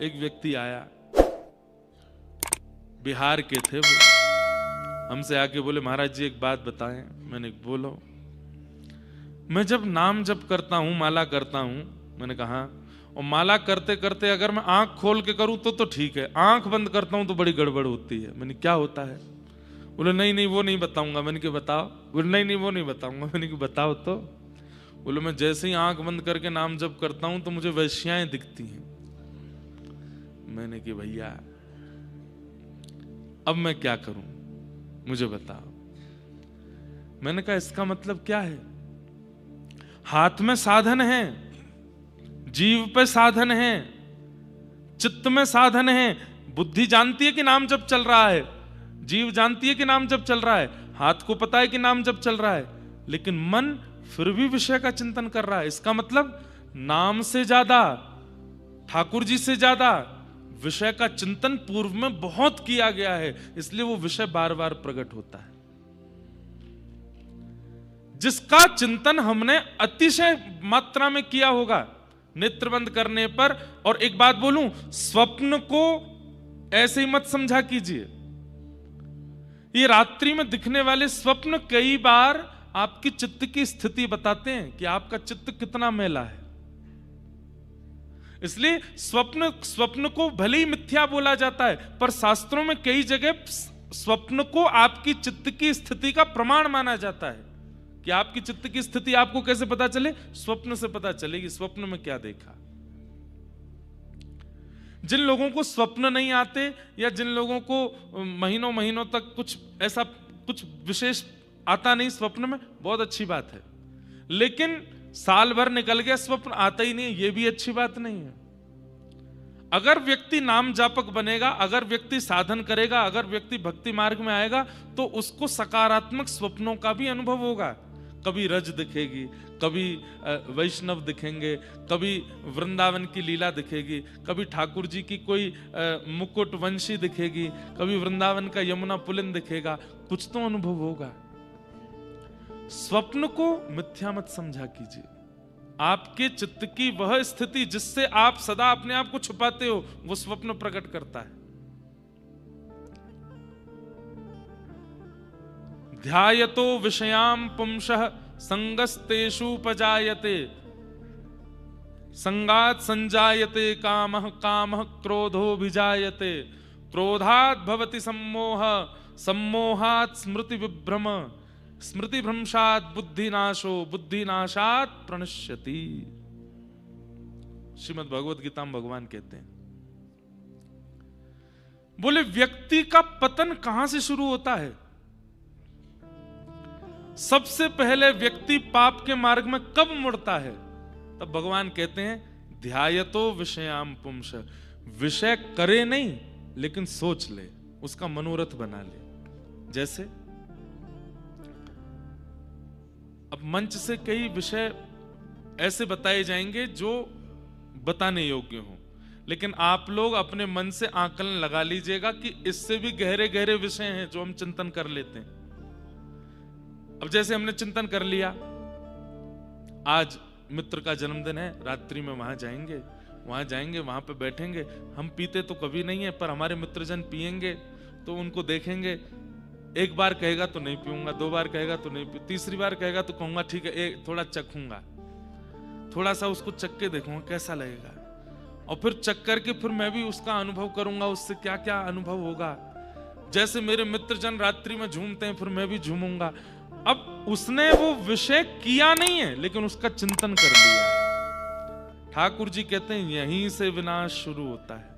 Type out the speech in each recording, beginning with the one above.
एक व्यक्ति आया, बिहार के थे वो, हमसे आके बोले महाराज जी एक बात बताएं। मैंने बोलो। मैं जब नाम जप करता हूं, माला करता हूं, मैंने कहा, और माला करते करते अगर मैं आंख खोल के करूं तो ठीक है, आंख बंद करता हूं तो बड़ी गड़बड़ होती है। मैंने क्या होता है? बोले नहीं नहीं वो नहीं बताऊंगा। मैंने कहा बताओ। बोले नहीं नहीं वो नहीं बताऊंगा। मैंने कहा बताओ तो। बोले मैं जैसे ही आंख बंद करके नाम जप करता हूं तो मुझे वैश्याएं दिखती हैं। मैंने कहा भैया अब मैं क्या करूं, मुझे बताओ। मैंने कहा इसका मतलब क्या है? हाथ में साधन है, जीव पे साधन है, चित्त में साधन है। बुद्धि जानती है कि नाम जप चल रहा है, जीव जानती है कि नाम जप चल रहा है, हाथ को पता है कि नाम जप चल रहा है, लेकिन मन फिर भी विषय का चिंतन कर रहा है। इसका मतलब नाम से ज्यादा, ठाकुर जी से ज्यादा विषय का चिंतन पूर्व में बहुत किया गया है, इसलिए वो विषय बार बार प्रकट होता है। जिसका चिंतन हमने अतिशय मात्रा में किया होगा नेत्र बंद करने पर। और एक बात बोलूं, स्वप्न को ऐसे ही मत समझा कीजिए। ये रात्रि में दिखने वाले स्वप्न कई बार आपकी चित्त की स्थिति बताते हैं कि आपका चित्त कितना मैला है। इसलिए स्वप्न को भले ही मिथ्या बोला जाता है, पर शास्त्रों में कई जगह स्वप्न को आपकी चित्त की स्थिति का प्रमाण माना जाता है। कि आपकी चित्त की स्थिति आपको कैसे पता चले? स्वप्न से पता चलेगी, स्वप्न में क्या देखा। जिन लोगों को स्वप्न नहीं आते, या जिन लोगों को महीनों महीनों तक कुछ ऐसा कुछ विशेष आता नहीं स्वप्न में, बहुत अच्छी बात है। लेकिन साल भर निकल गया स्वप्न आता ही नहीं, ये भी अच्छी बात नहीं है। अगर व्यक्ति नाम जापक बनेगा, अगर व्यक्ति साधन करेगा, अगर व्यक्ति भक्ति मार्ग में आएगा, तो उसको सकारात्मक स्वप्नों का भी अनुभव होगा। कभी रज दिखेगी, कभी वैष्णव दिखेंगे, कभी वृंदावन की लीला दिखेगी, कभी ठाकुर जी की कोई मुकुट वंशी दिखेगी, कभी वृंदावन का यमुना पुलिन दिखेगा, कुछ तो अनुभव होगा। स्वप्न को मिथ्या मत समझा कीजिए। आपके चित्त की वह स्थिति जिससे आप सदा अपने आप को छुपाते हो, वो स्वप्न प्रकट करता है। ध्यायतो विषयाम पुंसः संगस्तेषुपजायते, संगात् संजायते कामः, कामः क्रोधोऽभिजायते, क्रोधात् भवति सम्मोहः, सम्मोहात् स्मृति विभ्रम, स्मृति भ्रंशात् बुद्धिनाशो, बुद्धिनाशात् प्रणश्यति। श्रीमद् भगवद गीता में भगवान कहते हैं, बोले व्यक्ति का पतन कहां से शुरू होता है? सबसे पहले व्यक्ति पाप के मार्ग में कब मुड़ता है? तब भगवान कहते हैं ध्यायतो विषयाम पुंस, विषय करे नहीं लेकिन सोच ले, उसका मनोरथ बना ले। जैसे अब मंच से कई विषय ऐसे बताए जाएंगे जो बताने योग्य हो, लेकिन आप लोग अपने मन से आकलन लगा लीजिएगा कि इससे भी गहरे गहरे विषय हैं जो हम चिंतन कर लेते हैं। अब जैसे हमने चिंतन कर लिया, आज मित्र का जन्मदिन है, रात्रि में वहां जाएंगे, वहां पे बैठेंगे। हम पीते तो कभी नहीं है, पर हमारे मित्रजन पिएंगे तो उनको देखेंगे। एक बार कहेगा तो नहीं पीऊंगा, 2 बार कहेगा तो नहीं पीऊंगा, तीसरी बार कहेगा तो कहूंगा ठीक है, थोड़ा चखूंगा, थोड़ा सा उसको चख के देखूंगा कैसा लगेगा, और फिर चख करके फिर मैं भी उसका अनुभव करूंगा, उससे क्या क्या अनुभव होगा। जैसे मेरे मित्रजन रात्रि में झूमते हैं, फिर मैं भी झूमूंगा। अब उसने वो विषय किया नहीं है, लेकिन उसका चिंतन कर लिया है। ठाकुर जी कहते हैं यहीं से विनाश शुरू होता है।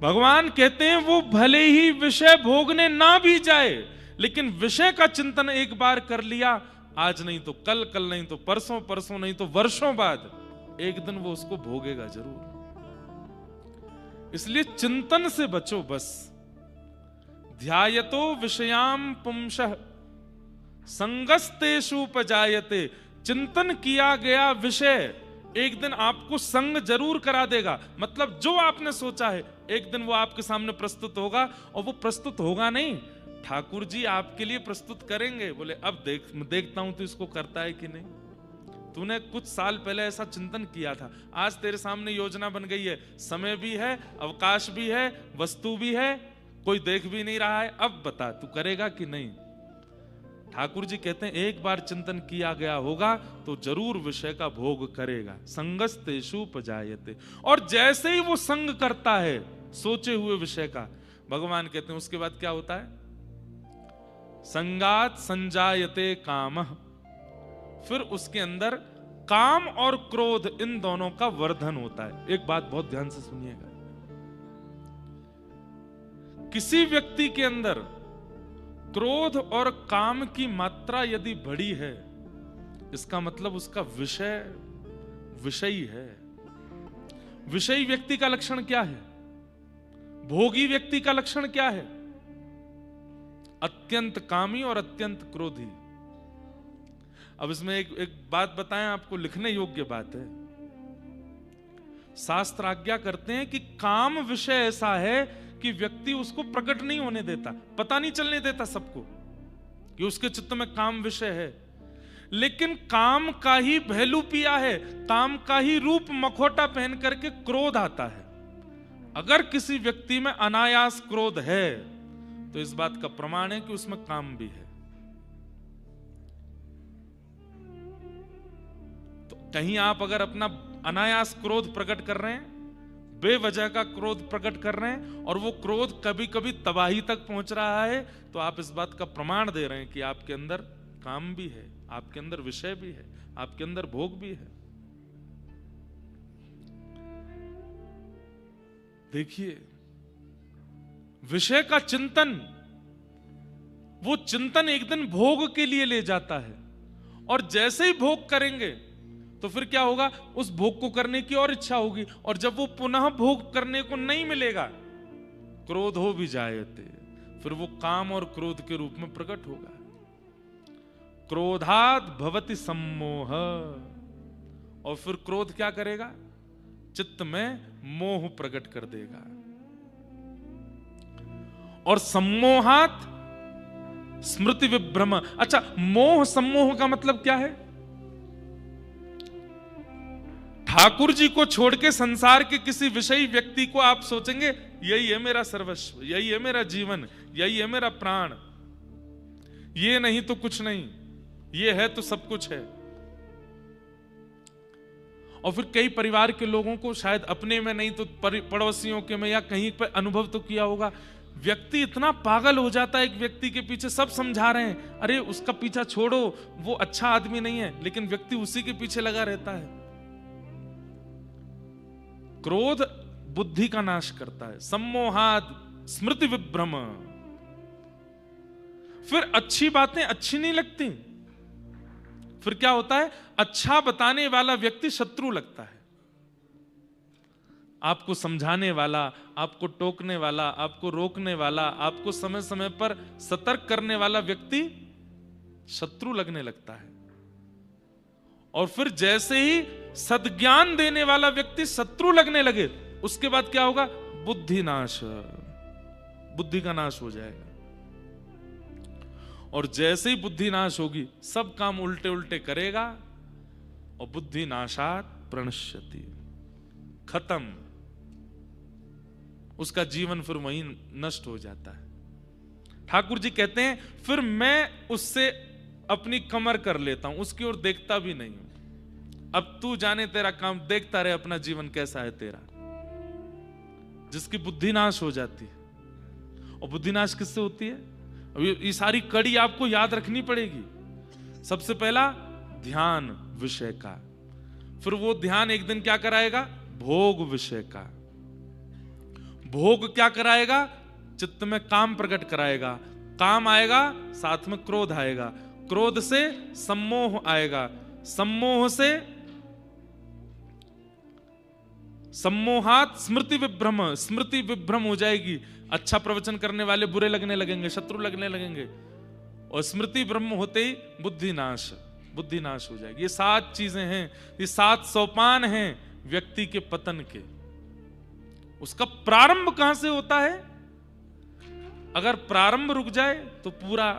भगवान कहते हैं वो भले ही विषय भोगने ना भी जाए, लेकिन विषय का चिंतन एक बार कर लिया, आज नहीं तो कल, कल नहीं तो परसों, परसों नहीं तो वर्षों बाद एक दिन वो उसको भोगेगा जरूर। इसलिए चिंतन से बचो बस। ध्यायतो विषयाम पुंसः संगस्तेषुपजायते, चिंतन किया गया विषय एक दिन आपको संग जरूर करा देगा। मतलब जो आपने सोचा है एक दिन वो आपके सामने प्रस्तुत होगा, और वो प्रस्तुत होगा नहीं, ठाकुर जी आपके लिए प्रस्तुत करेंगे। बोले अब देखता हूं तो इसको करता है कि नहीं। तूने कुछ साल पहले ऐसा चिंतन किया था, आज तेरे सामने योजना बन गई है, समय भी है, अवकाश भी है, वस्तु भी है, कोई देख भी नहीं रहा है, अब बता तू करेगा कि नहीं? ठाकुर जी कहते हैं एक बार चिंतन किया गया होगा तो जरूर विषय का भोग करेगा। संगस्तेषु उपजायते, और जैसे ही वो संग करता है सोचे हुए विषय का, भगवान कहते हैं उसके बाद क्या होता है? संगात संजायते कामः, फिर उसके अंदर काम और क्रोध इन दोनों का वर्धन होता है। एक बात बहुत ध्यान से सुनिएगा, किसी व्यक्ति के अंदर क्रोध और काम की मात्रा यदि बड़ी है, इसका मतलब उसका विषयी है। विषयी व्यक्ति का लक्षण क्या है? भोगी व्यक्ति का लक्षण क्या है? अत्यंत कामी और अत्यंत क्रोधी। अब इसमें एक बात बताएं आपको, लिखने योग्य बात है। शास्त्र आज्ञा करते हैं कि काम विषय ऐसा है कि व्यक्ति उसको प्रकट नहीं होने देता, पता नहीं चलने देता सबको कि उसके चित्त में काम विषय है, लेकिन काम का ही भैलू पिया है, काम का ही रूप मखोटा पहन करके क्रोध आता है। अगर किसी व्यक्ति में अनायास क्रोध है तो इस बात का प्रमाण है कि उसमें काम भी है। तो कहीं आप अगर अपना अनायास क्रोध प्रकट कर रहे हैं, बेवजह का क्रोध प्रकट कर रहे हैं, और वो क्रोध कभी कभी तबाही तक पहुंच रहा है, तो आप इस बात का प्रमाण दे रहे हैं कि आपके अंदर काम भी है, आपके अंदर विषय भी है, आपके अंदर भोग भी है। देखिए, विषय का चिंतन, वो चिंतन एक दिन भोग के लिए ले जाता है, और जैसे ही भोग करेंगे तो फिर क्या होगा? उस भोग को करने की और इच्छा होगी, और जब वो पुनः भोग करने को नहीं मिलेगा, क्रोध हो भी जायते, फिर वो काम और क्रोध के रूप में प्रकट होगा। क्रोधात् भवति सम्मोह, और फिर क्रोध क्या करेगा? चित्त में मोह प्रकट कर देगा। और सम्मोहात स्मृति विभ्रम। अच्छा, मोह सम्मोह का मतलब क्या है? ठाकुर जी को छोड़ के संसार के किसी विषयी व्यक्ति को आप सोचेंगे यही है मेरा सर्वस्व, यही है मेरा जीवन, यही है मेरा प्राण, ये नहीं तो कुछ नहीं, ये है तो सब कुछ है। और फिर कई परिवार के लोगों को, शायद अपने में नहीं तो पड़ोसियों के में या कहीं पर अनुभव तो किया होगा, व्यक्ति इतना पागल हो जाता है एक व्यक्ति के पीछे, सब समझा रहे हैं अरे उसका पीछा छोड़ो, वो अच्छा आदमी नहीं है, लेकिन व्यक्ति उसी के पीछे लगा रहता है। क्रोध बुद्धि का नाश करता है। सम्मोहाद स्मृति विभ्रम। फिर अच्छी बातें अच्छी नहीं लगती, फिर क्या होता है? अच्छा बताने वाला व्यक्ति शत्रु लगता है। आपको समझाने वाला, आपको टोकने वाला, आपको रोकने वाला, आपको समय समय पर सतर्क करने वाला व्यक्ति शत्रु लगने लगता है। और फिर जैसे ही सद्ज्ञान देने वाला व्यक्ति शत्रु लगने लगे, उसके बाद क्या होगा? बुद्धि नाश, बुद्धि का नाश हो जाएगा। और जैसे ही बुद्धि नाश होगी, सब काम उल्टे उल्टे करेगा, और बुद्धि नाशात प्रणश्यति, खत्म, उसका जीवन फिर वहीं नष्ट हो जाता है। ठाकुर जी कहते हैं फिर मैं उससे अपनी कमर कर लेता हूं, उसकी ओर देखता भी नहीं हूं। अब तू जाने तेरा काम, देखता रहे अपना जीवन कैसा है तेरा। जिसकी बुद्धि नाश हो जाती है। और बुद्धि नाश किससे होती है? ये सारी कड़ी आपको याद रखनी पड़ेगी। सबसे पहला ध्यान विषय का, फिर वो ध्यान एक दिन क्या कराएगा? भोग विषय का। भोग क्या कराएगा? चित्त में काम प्रकट कराएगा। काम आएगा, साथ में क्रोध आएगा, क्रोध से सम्मोह आएगा, सम्मोह से सम्मोहात स्मृति विभ्रम, स्मृति विभ्रम हो जाएगी। अच्छा प्रवचन करने वाले बुरे लगने लगेंगे, शत्रु लगने लगेंगे, और स्मृति ब्रह्म होते ही बुद्धि नाश, बुद्धि नाश हो जाएगी। ये 7 चीजें हैं, ये 7 सोपान हैं व्यक्ति के पतन के। उसका प्रारंभ कहां से होता है? अगर प्रारंभ रुक जाए तो पूरा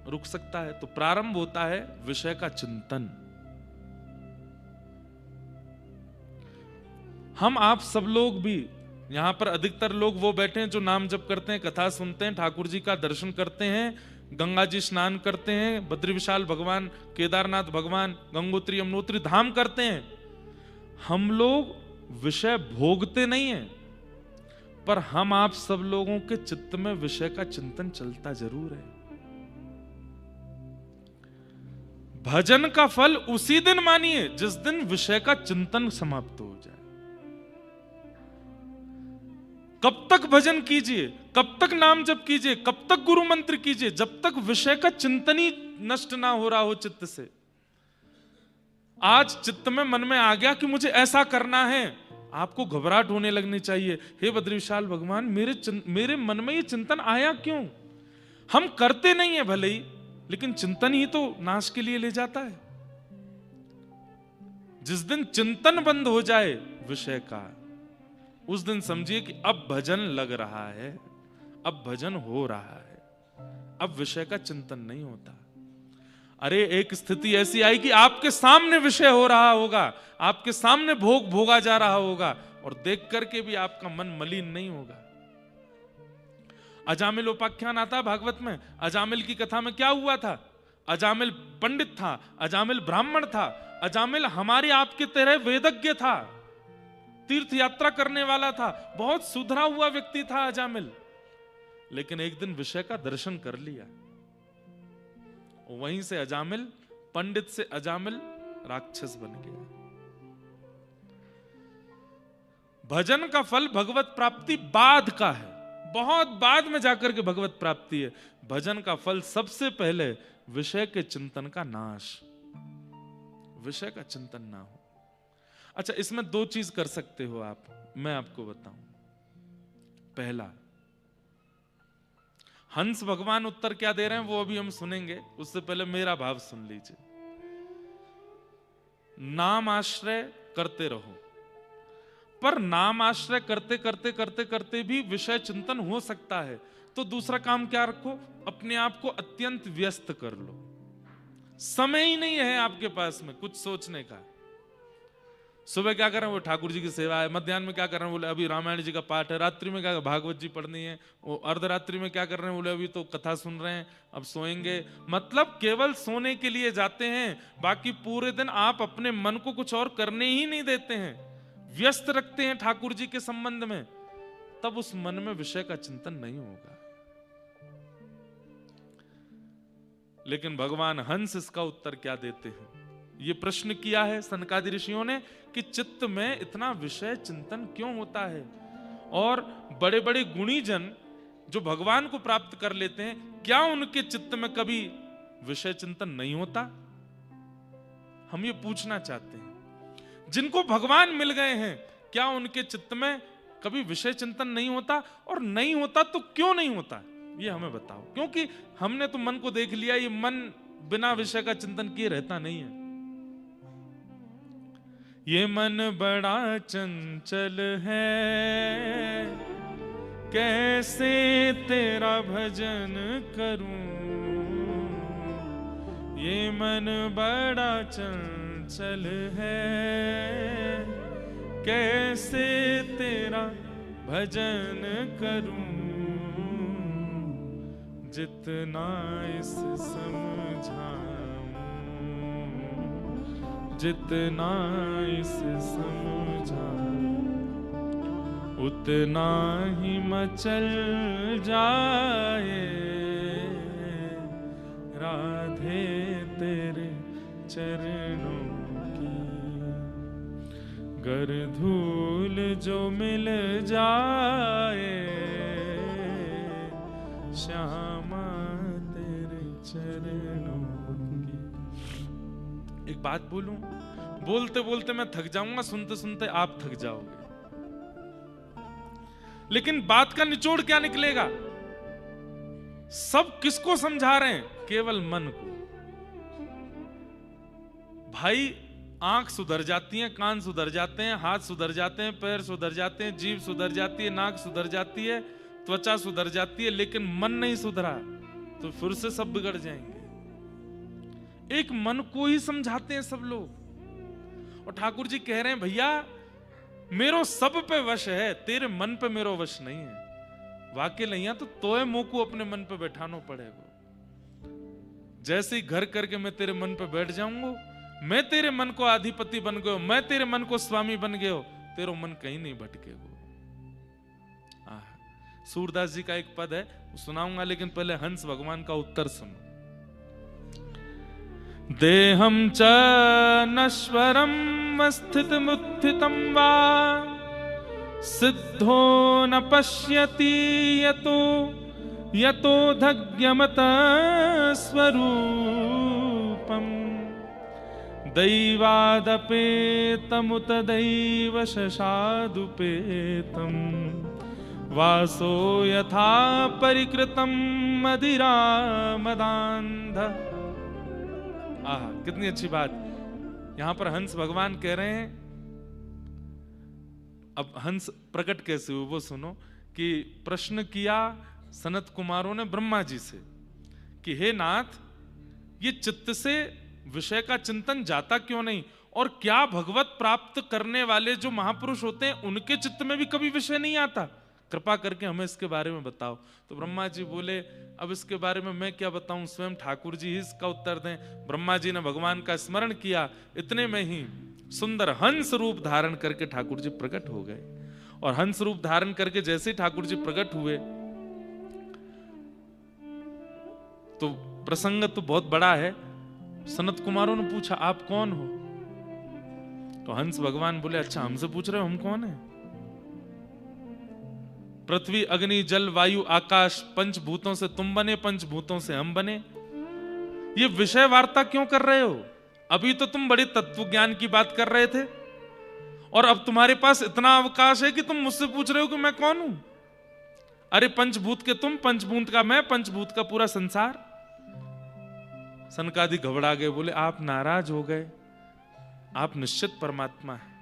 रुक सकता है। तो प्रारंभ होता है विषय का चिंतन। हम आप सब लोग भी, यहां पर अधिकतर लोग वो बैठे हैं जो नाम जप करते हैं, कथा सुनते हैं, ठाकुर जी का दर्शन करते हैं, गंगा जी स्नान करते हैं, बद्री विशाल भगवान, केदारनाथ भगवान, गंगोत्री यमुनोत्री धाम करते हैं। हम लोग विषय भोगते नहीं हैं, पर हम आप सब लोगों के चित्त में विषय का चिंतन चलता जरूर है। भजन का फल उसी दिन मानिए जिस दिन विषय का चिंतन समाप्त हो जाए। कब तक भजन कीजिए, कब तक नाम जप कीजिए, कब तक गुरु मंत्र कीजिए, जब तक विषय का चिंतन ही नष्ट ना हो रहा हो चित्त से। आज चित्त में मन में आ गया कि मुझे ऐसा करना है, आपको घबराहट होने लगनी चाहिए। हे बद्री विशाल भगवान, मेरे मन में ये चिंतन आया क्यों? हम करते नहीं है भले ही, लेकिन चिंतन ही तो नाश के लिए ले जाता है। जिस दिन चिंतन बंद हो जाए विषय का, उस दिन समझिए कि अब भजन लग रहा है, अब भजन हो रहा है, अब विषय का चिंतन नहीं होता। अरे एक स्थिति ऐसी आई कि आपके सामने विषय हो रहा होगा, आपके सामने भोग भोगा जा रहा होगा, और देख करके भी आपका मन मलिन नहीं होगा। अजामिल उपाख्यान आता भागवत में। अजामिल की कथा में क्या हुआ था? अजामिल पंडित था, अजामिल ब्राह्मण था, अजामिल हमारे आपके तरह वेदज्ञ था, तीर्थ यात्रा करने वाला था, बहुत सुधरा हुआ व्यक्ति था अजामिल। लेकिन एक दिन विषय का दर्शन कर लिया, वहीं से अजामिल, पंडित से अजामिल राक्षस बन गया। भजन का फल भगवत प्राप्ति बाद का है, बहुत बाद में जाकर के भगवत प्राप्ति है। भजन का फल सबसे पहले विषय के चिंतन का नाश, विषय का चिंतन ना हो। अच्छा, इसमें दो चीज कर सकते हो आप, मैं आपको बताऊं। पहला, हंस भगवान उत्तर क्या दे रहे हैं वो अभी हम सुनेंगे, उससे पहले मेरा भाव सुन लीजिए। नाम आश्रय करते रहो, पर नाम आश्रय करते करते करते करते भी विषय चिंतन हो सकता है, तो दूसरा काम क्या रखो, अपने आप को अत्यंत व्यस्त कर लो। समय ही नहीं है आपके पास में कुछ सोचने का। सुबह क्या कर रहे हैं, वो ठाकुर जी की सेवा है। मध्याह्न में क्या कर रहे हैं, बोले अभी रामायण जी का पाठ है। रात्रि में क्या, भागवत जी पढ़नी है। वो अर्धरात्रि में क्या कर रहे हैं, बोले अभी तो कथा सुन रहे हैं, अब सोएंगे। मतलब केवल सोने के लिए जाते हैं, बाकी पूरे दिन आप अपने मन को कुछ और करने ही नहीं देते हैं, व्यस्त रखते हैं ठाकुर जी के संबंध में। तब उस मन में विषय का चिंतन नहीं होगा। लेकिन भगवान हंस इसका उत्तर क्या देते हैं? ये प्रश्न किया है सनकादि ऋषियों ने कि चित्त में इतना विषय चिंतन क्यों होता है, और बड़े बड़े गुणी जन जो भगवान को प्राप्त कर लेते हैं, क्या उनके चित्त में कभी विषय चिंतन नहीं होता? हम ये पूछना चाहते हैं। जिनको भगवान मिल गए हैं, क्या उनके चित्त में कभी विषय चिंतन नहीं होता? और नहीं होता तो क्यों नहीं होता, ये हमें बताओ। क्योंकि हमने तो मन को देख लिया, ये मन बिना विषय का चिंतन किए रहता नहीं है। ये मन बड़ा चंचल है, कैसे तेरा भजन करूं। ये मन बड़ा चंचल है, कैसे तेरा भजन करूं। जितना इस समझाऊं, जितना इस समझाऊं, उतना ही मचल जाए राधे तेरे चरणों की। गर धूल जो मिल जाए श्यामा तेरे चरणों की। एक बात बोलूं, बोलते बोलते मैं थक जाऊंगा, सुनते सुनते आप थक जाओगे, लेकिन बात का निचोड़ क्या निकलेगा? सब किसको समझा रहे हैं? केवल मन को। भाई, आंख सुधर जाती है, कान सुधर जाते हैं, हाथ सुधर जाते हैं, पैर सुधर जाते हैं, जीभ सुधर जाती है, नाक सुधर जाती है, त्वचा सुधर जाती है, लेकिन मन नहीं सुधरा तो फिर से सब बिगड़ जाएंगे। एक मन को ही समझाते हैं सब लोग। और ठाकुर जी कह रहे हैं, भैया मेरो सब पे वश है, तेरे मन पे मेरो वश नहीं है। वाकई नहीं तो तोय मोकू अपने मन पे बैठानो पड़ेगा। जैसे ही घर करके मैं तेरे मन पे बैठ जाऊंगा, मैं तेरे मन को अधिपति बन गयो, मैं तेरे मन को स्वामी बन गयो, तेरो मन कहीं नहीं भटकेगा। सूरदास जी का एक पद है, सुनाऊंगा, लेकिन पहले हंस भगवान का उत्तर सुनो। देहं च नश्वरम् स्थितमुत्थितं वा सिद्धो न पश्यति यतो यतो धग्यमत स्वरूपम् दैवादपेतमुत दैव शशादुपेतम् वासो यथा परिकृतं मदिरा मदान्ध। आहा, कितनी अच्छी बात। यहां पर हंस भगवान कह रहे हैं, अब हंस प्रकट कैसे हुए वो सुनो, कि प्रश्न किया सनत कुमारों ने ब्रह्मा जी से कि हे नाथ, ये चित्त से विषय का चिंतन जाता क्यों नहीं, और क्या भगवत प्राप्त करने वाले जो महापुरुष होते हैं उनके चित्त में भी कभी विषय नहीं आता, कृपा करके हमें इसके बारे में बताओ। तो ब्रह्मा जी बोले, अब इसके बारे में मैं क्या बताऊं, स्वयं ठाकुर जी ही इसका उत्तर दें। ब्रह्मा जी ने भगवान का स्मरण किया, इतने में ही सुंदर हंस रूप धारण करके ठाकुर जी प्रकट हो गए। और हंस रूप धारण करके जैसे ही ठाकुर जी प्रकट हुए, तो प्रसंग तो बहुत बड़ा है। सनत कुमारों ने पूछा, आप कौन हो? तो हंस भगवान बोले, अच्छा हमसे पूछ रहे हो हम कौन है? पृथ्वी अग्नि जल वायु आकाश, पंचभूतों से तुम बने, पंचभूतों से हम बने। ये विषय वार्ता क्यों कर रहे हो? अभी तो तुम बड़े तत्व ज्ञान की बात कर रहे थे, और अब तुम्हारे पास इतना अवकाश है कि तुम मुझसे पूछ रहे हो कि मैं कौन हूं। अरे पंचभूत के तुम, पंचभूत का मैं, पंचभूत का पूरा संसार। सनकादि घबरा गए, बोले आप नाराज हो गए, आप निश्चित परमात्मा है।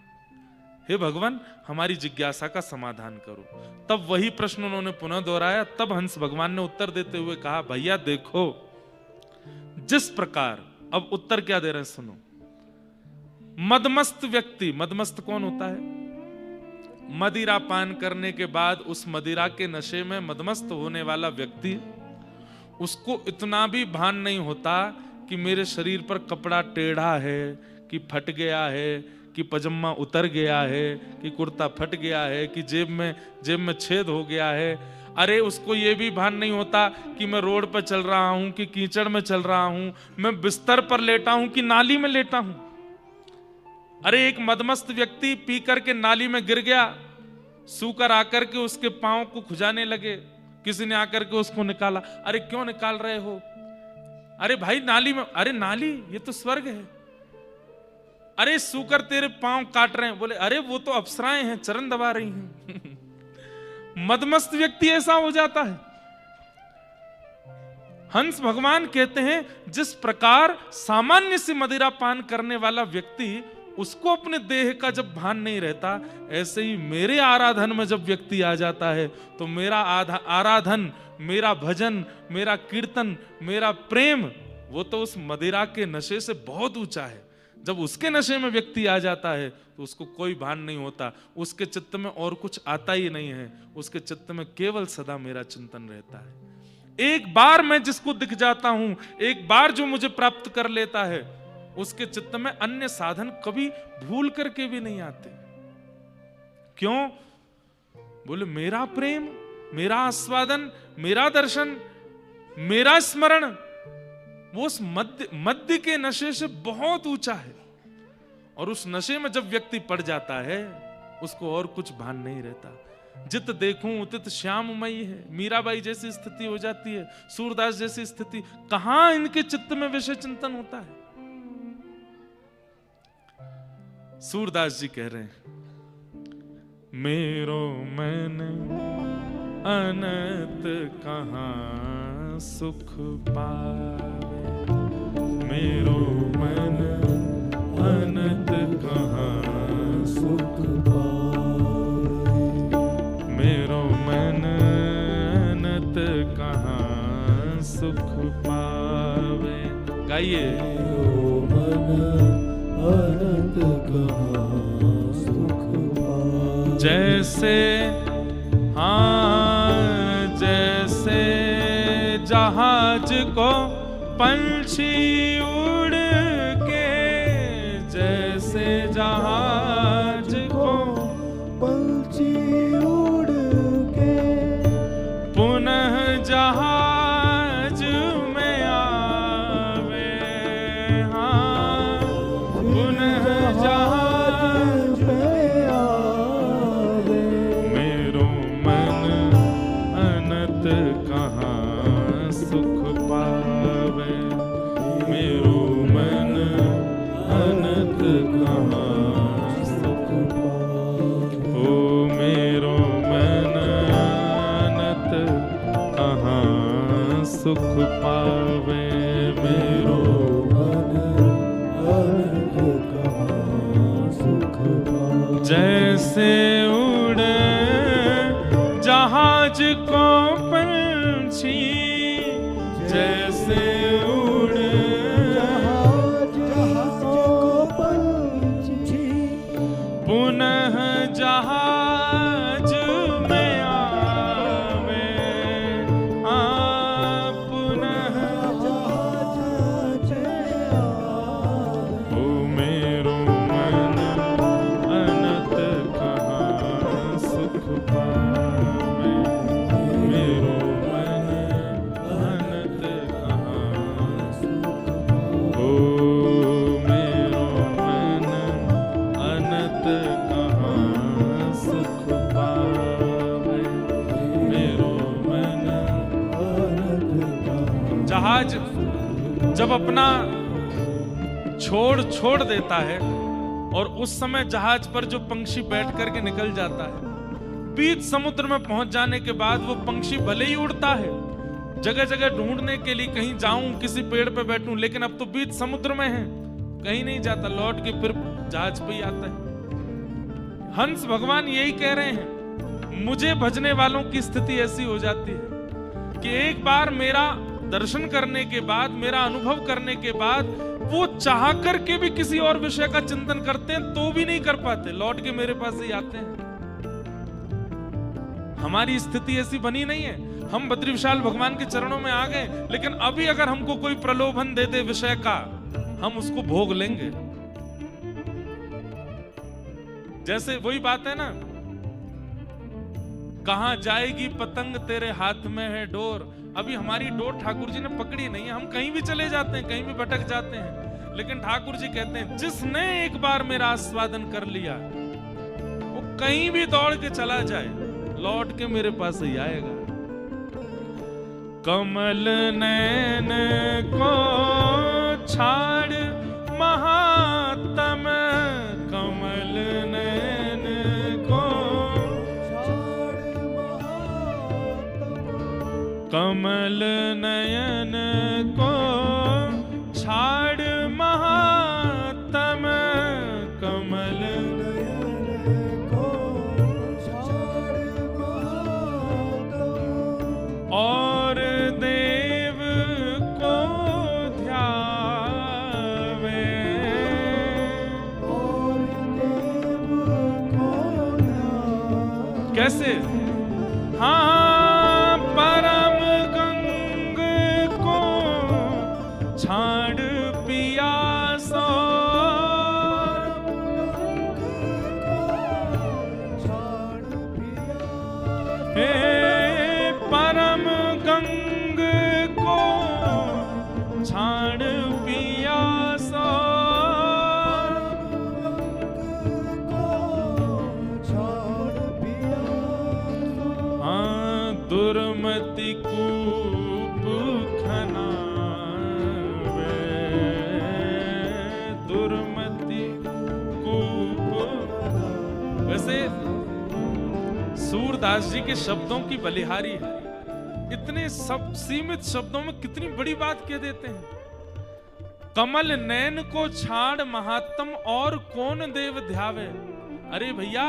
हे भगवान, हमारी जिज्ञासा का समाधान करो। तब वही प्रश्न उन्होंने पुनः दोहराया। तब हंस भगवान ने उत्तर देते हुए कहा, भैया देखो, जिस प्रकार, अब उत्तर क्या दे रहे हैं सुनो। मदमस्त व्यक्ति, मदमस्त कौन होता है? मदिरा पान करने के बाद उस मदिरा के नशे में मदमस्त होने वाला व्यक्ति, उसको इतना भी भान नहीं होता कि मेरे शरीर पर कपड़ा टेढ़ा है, कि फट गया है, कि पजामा उतर गया है, कि कुर्ता फट गया है, कि जेब में छेद हो गया है। अरे उसको ये भी भान नहीं होता कि मैं रोड पर चल रहा हूं, कि कीचड़ में चल रहा हूं, मैं बिस्तर पर लेटा हूं कि नाली में लेटा हूं। अरे एक मदमस्त व्यक्ति पी करके नाली में गिर गया, सूकर आकर के उसके पांव को खुजाने लगे, किसी ने आकर के उसको निकाला। अरे क्यों निकाल रहे हो? अरे भाई नाली में, अरे नाली ये तो स्वर्ग है। अरे सूकर तेरे पांव काट रहे हैं, बोले अरे वो तो अप्सराएं हैं, चरण दबा रही हैं। मदमस्त व्यक्ति ऐसा हो जाता है। हंस भगवान कहते हैं, जिस प्रकार सामान्य से मदिरा पान करने वाला व्यक्ति, उसको अपने देह का जब भान नहीं रहता, ऐसे ही मेरे आराधन में जब व्यक्ति आ जाता है, तो मेरा आराधन, मेरा भजन, मेरा कीर्तन, मेरा प्रेम, वो तो उस मदिरा के नशे से बहुत ऊंचा है। जब उसके नशे में व्यक्ति आ जाता है तो उसको कोई भान नहीं होता, उसके चित्त में और कुछ आता ही नहीं है, उसके चित्त में केवल सदा मेरा चिंतन रहता है। एक बार मैं जिसको दिख जाता हूं, एक बार जो मुझे प्राप्त कर लेता है, उसके चित्त में अन्य साधन कभी भूल करके भी नहीं आते। क्यों? बोले मेरा प्रेम, मेरा आस्वादन, मेरा दर्शन, मेरा स्मरण, वो उस मध्य के नशे से बहुत ऊंचा है। और उस नशे में जब व्यक्ति पड़ जाता है, उसको और कुछ भान नहीं रहता। जित देखूं उतित श्याममयी है, मीराबाई जैसी स्थिति हो जाती है, सूरदास जैसी स्थिति। कहां इनके चित्त में विषय चिंतन होता है? सूरदास जी कह रहे हैं, मेरो मन अनंत कहां सुख पावे, मेरो मन अनंत कहां सुख पावे, मेरो मन अनंत कहां सुख पावे। गाइए। मेरो मन अनंत कहां सुख पावे। जैसे हाँ जैसे जहाज को पंछी उड़ के, जैसे जहाज को पंछी उड़ के पुनः जहाज में आवे, हाँ पुनः जहाज में आवे। मेरो मन अनंत कहाँ सुख पावे, मेरो मन अनंत कहाँ सुख पावे। ओ मेरो मन अनंत कहाँ सुख पावे, मेरो मन अनंत कहाँ सुख पावे। जैसे उड़े जहाज को पंछी, जैसे उड़े जहाज को पंछी पुनः जहाज में आवे, हाँ पुनः जहाज में आवे। ओ मेरो मन अनंत कहाँ सुख पावे, मेरो मन अनंत कहाँ सुख पावे। ओ मेरो मन अनंत कहाँ सुख पावे, मेरो मन अनंत कहाँ। जहाज जब अपना छोड़ देता है और उस समय जहाज पर जो पंक्षी बैठ करके निकल जाता है, बीच समुद्र में पहुंच जाने के बाद वो पंक्षी भले ही उड़ता है, जगह जगह ढूंढने के लिए कहीं जाऊं किसी पेड़ पे बैठूं, लेकिन अब तो बीच समुद्र में है, कहीं नहीं जाता, लौट के फिर जहाज पे ही आता है। हंस भगवान यही कह रहे हैं, मुझे भजने वालों की स्थिति ऐसी हो जाती है कि एक बार मेरा दर्शन करने के बाद, मेरा अनुभव करने के बाद वो चाह करके भी किसी और विषय का चिंतन करते हैं तो भी नहीं कर पाते, लौट के मेरे पास ही आते हैं। हमारी स्थिति ऐसी बनी नहीं है, हम बद्री विशाल भगवान के चरणों में आ गए, लेकिन अभी अगर हमको कोई प्रलोभन दे दे विषय का, हम उसको भोग लेंगे। जैसे वही बात है ना, कहां जाएगी पतंग तेरे हाथ में है डोर। अभी हमारी डोर ठाकुर जी ने पकड़ी नहीं है, हम कहीं भी चले जाते हैं, कहीं भी भटक जाते हैं, लेकिन ठाकुर जी कहते हैं जिसने एक बार मेरा आस्वादन कर लिया वो कहीं भी दौड़ के चला जाए, लौट के मेरे पास ही आएगा। कमल नैन को छाड़ महात्म, कमल नैन को, कमल नयन को छाड़ महात्म, कमल नयन को छाड़ महात्म। और देव को ध्यावे, और देव को ध्यावे। कैसे? हाँ परम गंग को छाड़ पियासो, हे परम गंग को छाड़ पियासो, हाँ दुर्मति कूप खनावे, दुर्मति कूप। वैसे सूरदास जी के शब्दों की बलिहारी है, इतने सब सीमित शब्दों में कितनी बड़ी बात कह देते हैं। कमल नैन को छाड़ महात्म और कौन देव ध्यावे। अरे भैया,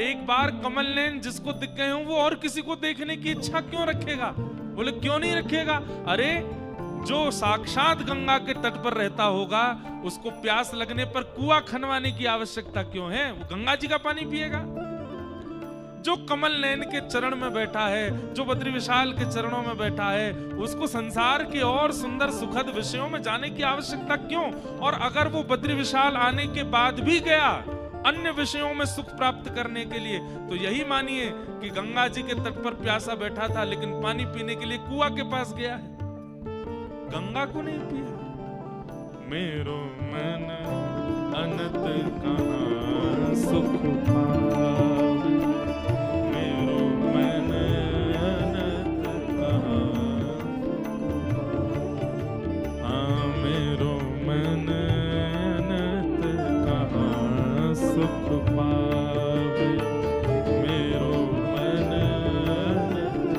एक बार कमल नैन जिसको दिख गए हो वो और किसी को देखने की इच्छा क्यों रखेगा? बोले क्यों नहीं रखेगा? अरे जो साक्षात गंगा के तट पर रहता होगा उसको प्यास लगने पर कुआं खनवाने की आवश्यकता क्यों है? वो गंगा जी का पानी पिएगा। जो कमल नयन के चरण में बैठा है, जो बद्री विशाल के चरणों में बैठा है, उसको संसार के और सुंदर सुखद विषयों में जाने की आवश्यकता क्यों? और अगर वो बद्री विशाल आने के बाद भी गया अन्य विषयों में सुख प्राप्त करने के लिए, तो यही मानिए कि गंगा जी के तट पर प्यासा बैठा था, लेकिन पानी पीने के लिए कुआं के पास गया है, गंगा को नहीं पिया। मेरो मन अनंत कहाँ सुख पावे, मेरो मन अनंत कहाँ, हाँ मेरो मन अनंत कहाँ सुख पावे, मेरो मन अनंत।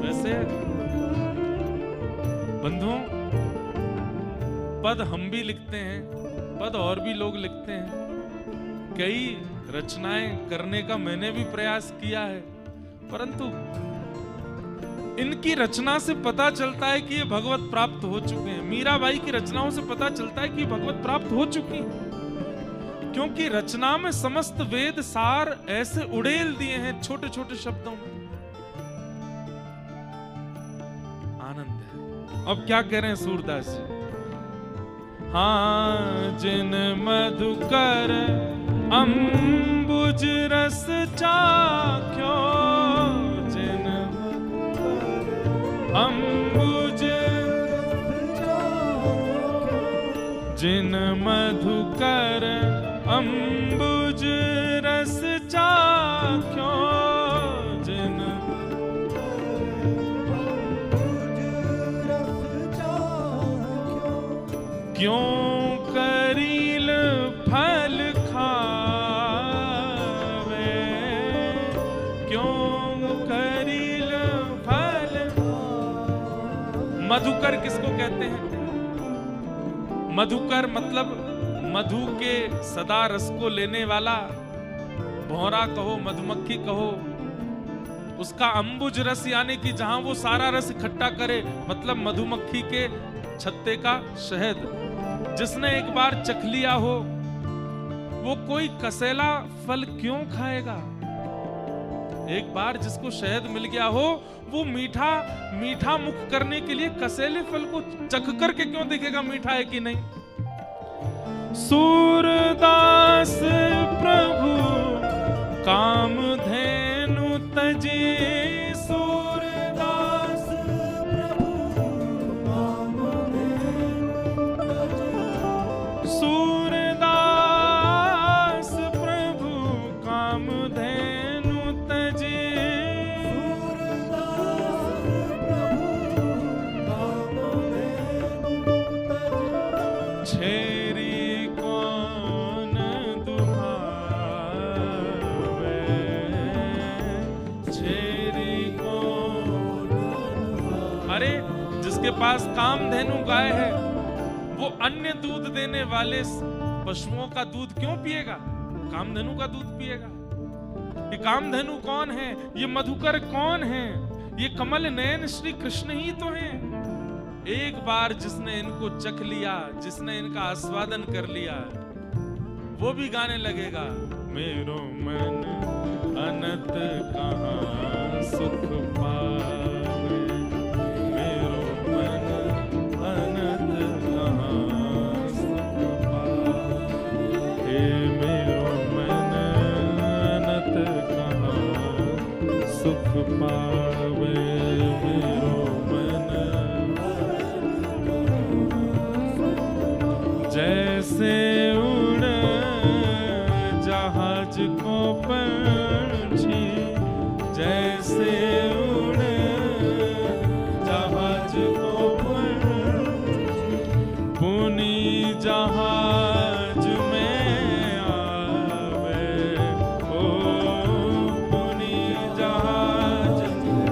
वैसे बंधुओं, पद हम भी लिखते हैं, पद और भी लोग लिखते हैं, कई रचनाएं करने का मैंने भी प्रयास किया है, परंतु इनकी रचना से पता चलता है कि ये भगवत प्राप्त हो चुके हैं। मीराबाई की रचनाओं से पता चलता है कि भगवत प्राप्त हो चुकी हैं, क्योंकि रचना में समस्त वेद सार ऐसे उड़ेल दिए हैं छोटे छोटे शब्दों में। आनंद है। अब क्या कह रहे हैं सूरदास जी? हाँ जिन मधुकर अम्बुज रस चाख्यो, जिन अम्बुज, जिन मधुकर अम्बुज रस चाख्यो, जिन क्यों करील फल खावे, क्यों करील फल। मधुकर किसको कहते हैं? मधुकर मतलब मधु के सदा रस को लेने वाला, भौरा कहो, मधुमक्खी कहो, उसका अम्बुज रस यानी कि जहां वो सारा रस इकट्ठा करे, मतलब मधुमक्खी के छत्ते का शहद। जिसने एक बार चख लिया हो वो कोई कसैला फल क्यों खाएगा? एक बार जिसको शहद मिल गया हो वो मीठा मीठा मुख करने के लिए कसैले फल को चख करके क्यों देखेगा मीठा है कि नहीं। सूरदास प्रभु कामधेनु तजी, सूरदास प्रभु सूरदास प्रभु कामधेनु तजी, छेरी कौन दुहावे, छेरी कौन। अरे जिसके पास कामधेनु गाय है वो अन्य दूध देने वाले पशुओं का दूध क्यों पिएगा? कामधेनु का दूध पिएगा। ये कामधेनु कौन है? ये मधुकर कौन है? ये कमल नयन श्री कृष्ण ही तो हैं। एक बार जिसने इनको चख लिया, जिसने इनका आस्वादन कर लिया, वो भी गाने लगेगा, मेरो मन अनंत कहाँ सुख पावे, मेरो मन अनंत कहाँ सुख पावे, हे मेरो मन अनंत कहाँ सुख पावे, मेरो मन। जैसे उड़ जहाज को पंछी, जैसे उड़ जहाज को पंछी, पुनी जहाज में आवे, ओ पुनी जहाज में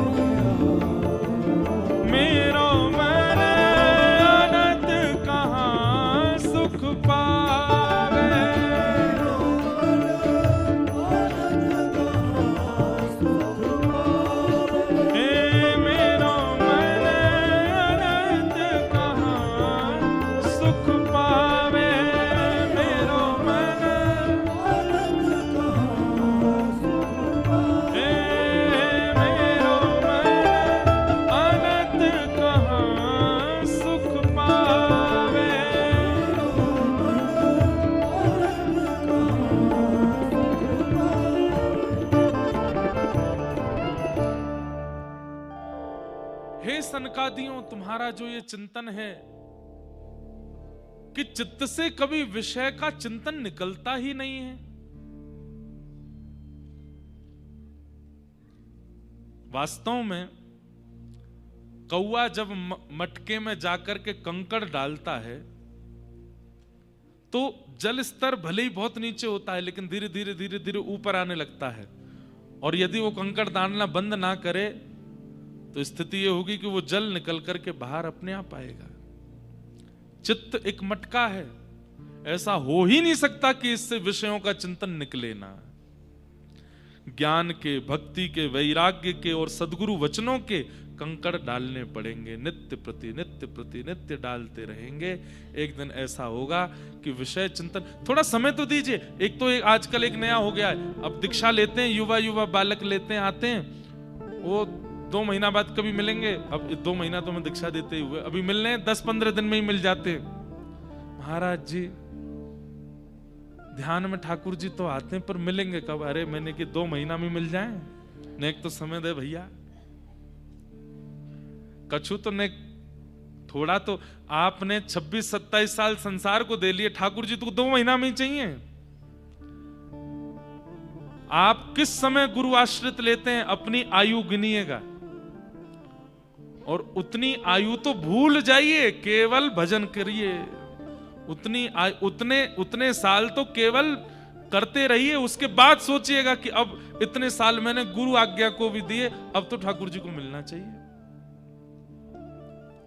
हे सनकादियों, तुम्हारा जो ये चिंतन है कि चित्त से कभी विषय का चिंतन निकलता ही नहीं है। वास्तव में कौआ जब मटके में जाकर के कंकड़ डालता है तो जल स्तर भले ही बहुत नीचे होता है, लेकिन धीरे धीरे धीरे धीरे ऊपर आने लगता है। और यदि वो कंकड़ डालना बंद ना करे तो स्थिति ये होगी कि वो जल निकल करके बाहर अपने आप आएगा। चित्त एक मटका है, ऐसा हो ही नहीं सकता कि इससे विषयों का चिंतन निकले ना। ज्ञान के, भक्ति के, वैराग्य के और सद्गुरु वचनों के कंकड़ डालने पड़ेंगे। नित्य प्रति नित्य डालते रहेंगे। एक दिन ऐसा होगा कि विषय चिंतन, थोड़ा समय तो दीजिए। एक तो आजकल एक नया हो गया है, अब दीक्षा लेते हैं, युवा बालक लेते हैं, आते हैं, वो 2 महीना बाद कभी मिलेंगे। अब 2 महीना तो मैं दीक्षा देते हुए, अभी मिलने 10-15 दिन में ही मिल जाते। महाराज जी ध्यान में ठाकुर जी तो आते हैं, पर मिलेंगे कब? अरे मैंने कि 2 महीना में मिल जाए, नेक तो समय दे भैया। कछु तो नेक, थोड़ा तो आपने 26-27 साल संसार को दे लिए, ठाकुर जी तो 2 महीना में ही चाहिए। आप किस समय गुरु आश्रित लेते हैं अपनी आयु गिनिएगा, और उतनी आयु तो भूल जाइए, केवल भजन करिए। उतने साल तो केवल करते रहिए। उसके बाद सोचिएगा कि अब इतने साल मैंने गुरु आज्ञा को भी दिए, अब तो ठाकुर जी को मिलना चाहिए।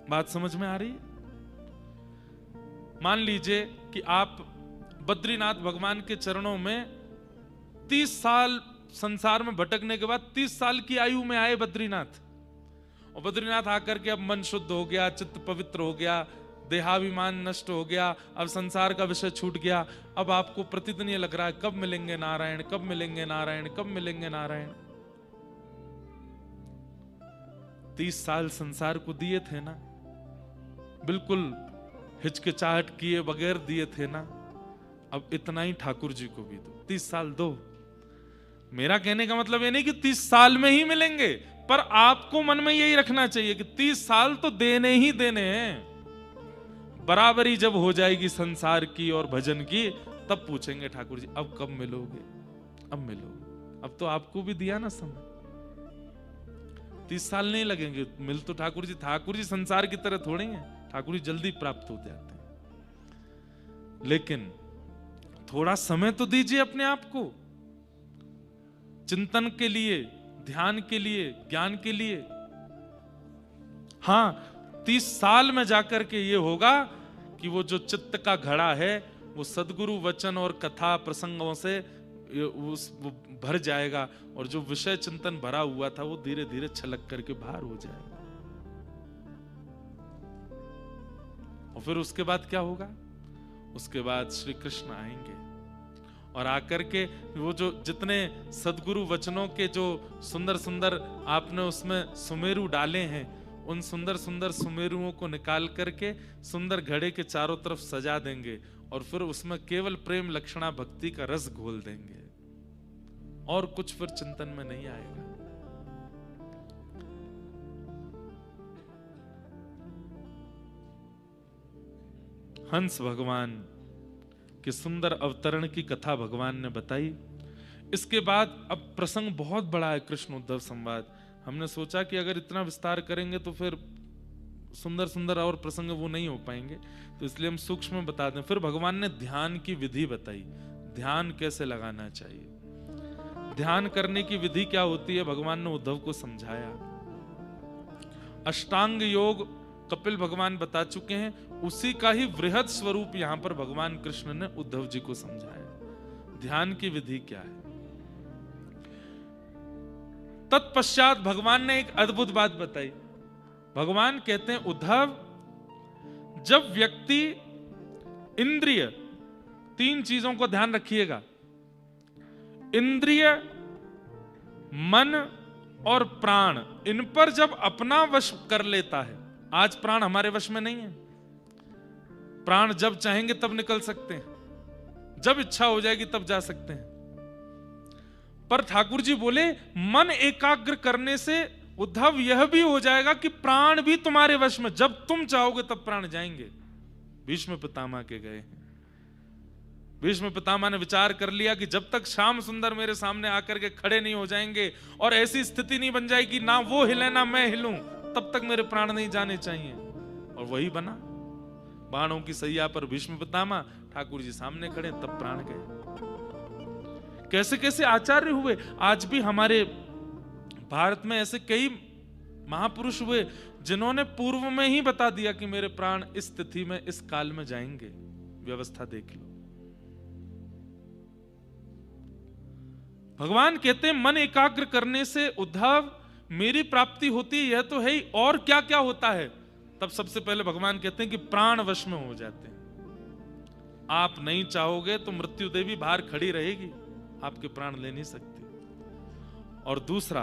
बात समझ में आ रही? मान लीजिए कि आप बद्रीनाथ भगवान के चरणों में 30 साल संसार में भटकने के बाद 30 साल की आयु में आए बद्रीनाथ, और बद्रीनाथ आकर के अब मन शुद्ध हो गया, चित्त पवित्र हो गया, देहाभिमान नष्ट हो गया, अब संसार का विषय छूट गया। अब आपको प्रतिदिन ये लग रहा है कब मिलेंगे नारायण, कब मिलेंगे नारायण, कब मिलेंगे नारायण। 30 साल संसार को दिए थे ना, बिल्कुल हिचकिचाहट किए बगैर दिए थे ना, अब इतना ही ठाकुर जी को भी दो, 30 साल दो। मेरा कहने का मतलब ये नहीं कि 30 साल में ही मिलेंगे, पर आपको मन में यही रखना चाहिए कि 30 साल तो देने ही देने हैं। बराबरी जब हो जाएगी संसार की और भजन की, तब पूछेंगे ठाकुर जी अब कब मिलोगे, अब मिलोगे। अब तो आपको भी दिया ना समय, 30 साल नहीं लगेंगे, मिल तो ठाकुर जी संसार की तरह थोड़े हैं, ठाकुर जी जल्दी प्राप्त हो जाते हैं। लेकिन थोड़ा समय तो दीजिए अपने आप को, चिंतन के लिए, ध्यान के लिए, ज्ञान के लिए। हां, 30 साल में जाकर के ये होगा कि वो जो चित्त का घड़ा है वो सद्गुरु वचन और कथा प्रसंगों से वो भर जाएगा, और जो विषय चिंतन भरा हुआ था वो धीरे धीरे छलक करके बाहर हो जाएगा। और फिर उसके बाद क्या होगा? उसके बाद श्री कृष्ण आएंगे और आकर के वो जो जितने सद्गुरु वचनों के जो सुंदर सुंदर आपने उसमें सुमेरु डाले हैं, उन सुंदर सुंदर सुमेरुओं को निकाल करके सुंदर घड़े के चारों तरफ सजा देंगे, और फिर उसमें केवल प्रेम लक्षणा भक्ति का रस घोल देंगे, और कुछ फिर चिंतन में नहीं आएगा। हंस भगवान के सुंदर अवतरण की कथा भगवान ने बताई। इसके बाद अब प्रसंग बहुत बड़ा है, कृष्ण उद्धव संवाद। हमने सोचा कि अगर इतना विस्तार करेंगे तो फिर सुंदर सुंदर और प्रसंग वो नहीं हो पाएंगे, तो इसलिए हम सूक्ष्म में बता दें। फिर भगवान ने ध्यान की विधि बताई, ध्यान कैसे लगाना चाहिए, ध्यान करने की विधि क्या होती है, भगवान ने उद्धव को समझाया। अष्टांग योग कपिल भगवान बता चुके हैं, उसी का ही वृहद स्वरूप यहां पर भगवान कृष्ण ने उद्धव जी को समझाया। ध्यान की विधि क्या है? तत्पश्चात भगवान ने एक अद्भुत बात बताई। भगवान कहते हैं, उद्धव, जब व्यक्ति इंद्रिय, 3 चीजों को ध्यान रखिएगा, इंद्रिय, मन और प्राण, इन पर जब अपना वश कर लेता है। आज प्राण हमारे वश में नहीं है, प्राण जब चाहेंगे तब निकल सकते हैं, जब इच्छा हो जाएगी तब जा सकते हैं। पर ठाकुर जी बोले मन एकाग्र करने से उद्धव यह भी हो जाएगा कि प्राण भी तुम्हारे वश में, जब तुम चाहोगे तब प्राण जाएंगे। भीष्म पितामह के गए। भीष्म पितामह ने विचार कर लिया कि जब तक श्याम सुंदर मेरे सामने आकर के खड़े नहीं हो जाएंगे और ऐसी स्थिति नहीं बन जाएगी ना वो हिले ना मैं हिलूं, तब तक मेरे प्राण नहीं जाने चाहिए। और वही बना। बाणों की सैया पर भीष्म पितामह, ठाकुर जी सामने खड़े, तब प्राण गए। कैसे कैसे आचार्य हुए। आज भी हमारे भारत में ऐसे कई महापुरुष हुए जिन्होंने पूर्व में ही बता दिया कि मेरे प्राण इस तिथि में इस काल में जाएंगे। व्यवस्था देख लो। भगवान कहते हैं मन एकाग्र करने से उद्धव मेरी प्राप्ति होती है, यह तो है ही, और क्या क्या होता है। तब सबसे पहले भगवान कहते हैं कि प्राण वश में हो जाते हैं। आप नहीं चाहोगे तो मृत्यु देवी बाहर खड़ी रहेगी, आपके प्राण ले नहीं सकती। और दूसरा,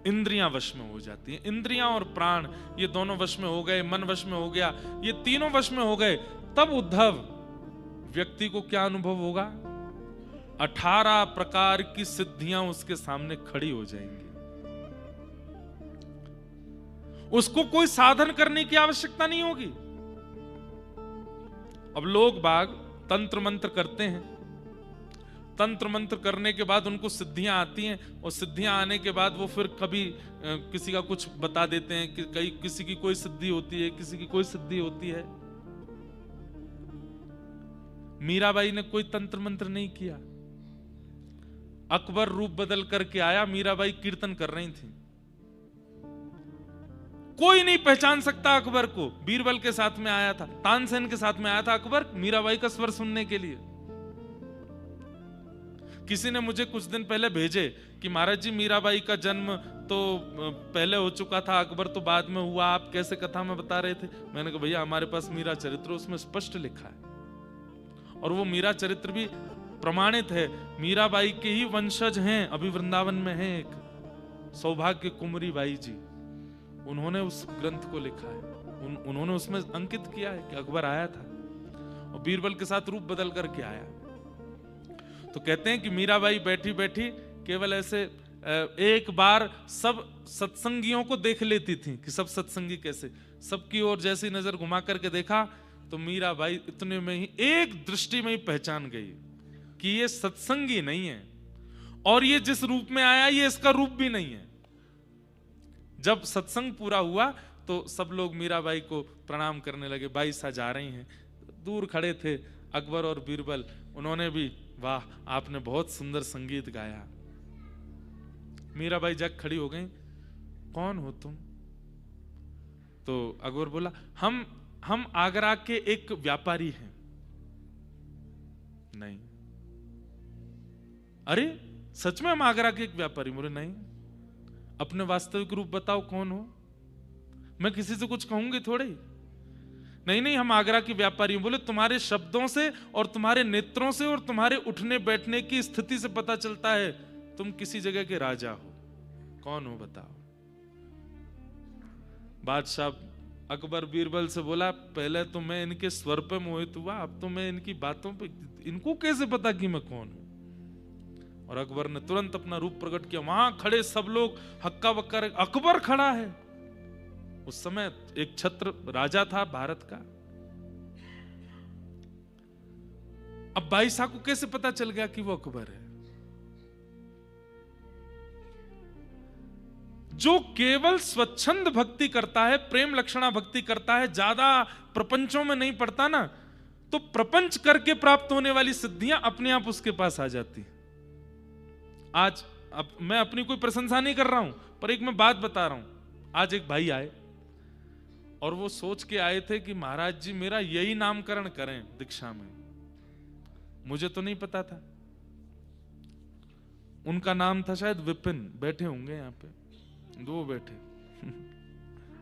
इंद्रियां वश में हो जाती हैं। इंद्रियां और प्राण ये दोनों वश में हो गए, मन वश में हो गया, ये तीनों वश में हो गए। तब उद्धव व्यक्ति को क्या अनुभव होगा? 18 प्रकार की सिद्धियां उसके सामने खड़ी हो जाएंगी। उसको कोई साधन करने की आवश्यकता नहीं होगी। अब लोग बाग तंत्र मंत्र करते हैं, तंत्र मंत्र करने के बाद उनको सिद्धियां आती हैं, और सिद्धियां आने के बाद वो फिर कभी किसी का कुछ बता देते हैं कि कहीं किसी की कोई सिद्धि होती है, किसी की कोई सिद्धि होती है। मीराबाई ने कोई तंत्र मंत्र नहीं किया। अकबर रूप बदल करके आया, मीराबाई कीर्तन कर रही थी। कोई नहीं पहचान सकता अकबर को। बीरबल के साथ में आया था, तानसेन के साथ में आया था अकबर मीराबाई का स्वर सुनने के लिए। किसी ने मुझे कुछ दिन पहले भेजे कि महाराज जी मीराबाई का जन्म तो पहले हो चुका था, अकबर तो बाद में हुआ, आप कैसे कथा में बता रहे थे। मैंने कहा भैया हमारे पास मीरा चरित्र उसमें स्पष्ट लिखा है, और वो मीरा चरित्र भी प्रमाणित है। मीराबाई के ही वंशज हैं, अभी वृंदावन में हैं एक सौभाग्य कुमारी बाई जी, उन्होंने उस ग्रंथ को लिखा है। उन्होंने उसमें अंकित किया है कि अकबर आया था और बीरबल के साथ रूप बदल करके आया। तो कहते हैं कि मीराबाई बैठी बैठी केवल ऐसे एक बार सब सत्संगियों को देख लेती थी कि सब सत्संगी कैसे, सबकी ओर जैसी नजर घुमा करके देखा तो मीराबाई इतने में ही एक दृष्टि में ही पहचान गई कि ये सत्संगी नहीं है, और ये जिस रूप में आया ये इसका रूप भी नहीं है। जब सत्संग पूरा हुआ तो सब लोग मीराबाई को प्रणाम करने लगे, बाई सा जा रही हैं। दूर खड़े थे अकबर और बीरबल, उन्होंने भी वाह आपने बहुत सुंदर संगीत गाया। मीराबाई जग खड़ी हो गई, कौन हो तुम? तो अकबर बोला हम आगरा के एक व्यापारी हैं। नहीं। अरे सच में हम आगरा के एक व्यापारी? बोले नहीं। अपने वास्तविक रूप बताओ कौन हो, मैं किसी से कुछ कहूंगी थोड़े। नहीं हम आगरा के व्यापारी हैं। बोले तुम्हारे शब्दों से और तुम्हारे नेत्रों से और तुम्हारे उठने बैठने की स्थिति से पता चलता है तुम किसी जगह के राजा हो। कौन हो बताओ? बादशाह अकबर बीरबल से बोला पहले तो मैं इनके स्वर पे मोहित हुआ, अब तो मैं इनकी बातों पे, इनको कैसे पता कि मैं कौन हूं? और अकबर ने तुरंत अपना रूप प्रकट किया। वहां खड़े सब लोग हक्का बक्का, अकबर खड़ा है। उस समय एक छत्र राजा था भारत का। अब बाई साहब को कैसे पता चल गया कि वो अकबर है? जो केवल स्वच्छंद भक्ति करता है, प्रेम लक्षणा भक्ति करता है, ज्यादा प्रपंचों में नहीं पड़ता ना, तो प्रपंच करके प्राप्त होने वाली सिद्धियां अपने आप उसके पास आ जाती। आज अब मैं अपनी कोई प्रशंसा नहीं कर रहा हूं, पर एक मैं बात बता रहा हूं। आज एक भाई आए और वो सोच के आए थे कि महाराज जी मेरा यही नामकरण करें दीक्षा में। मुझे तो नहीं पता था। उनका नाम था शायद विपिन। बैठे होंगे यहाँ पे दो बैठे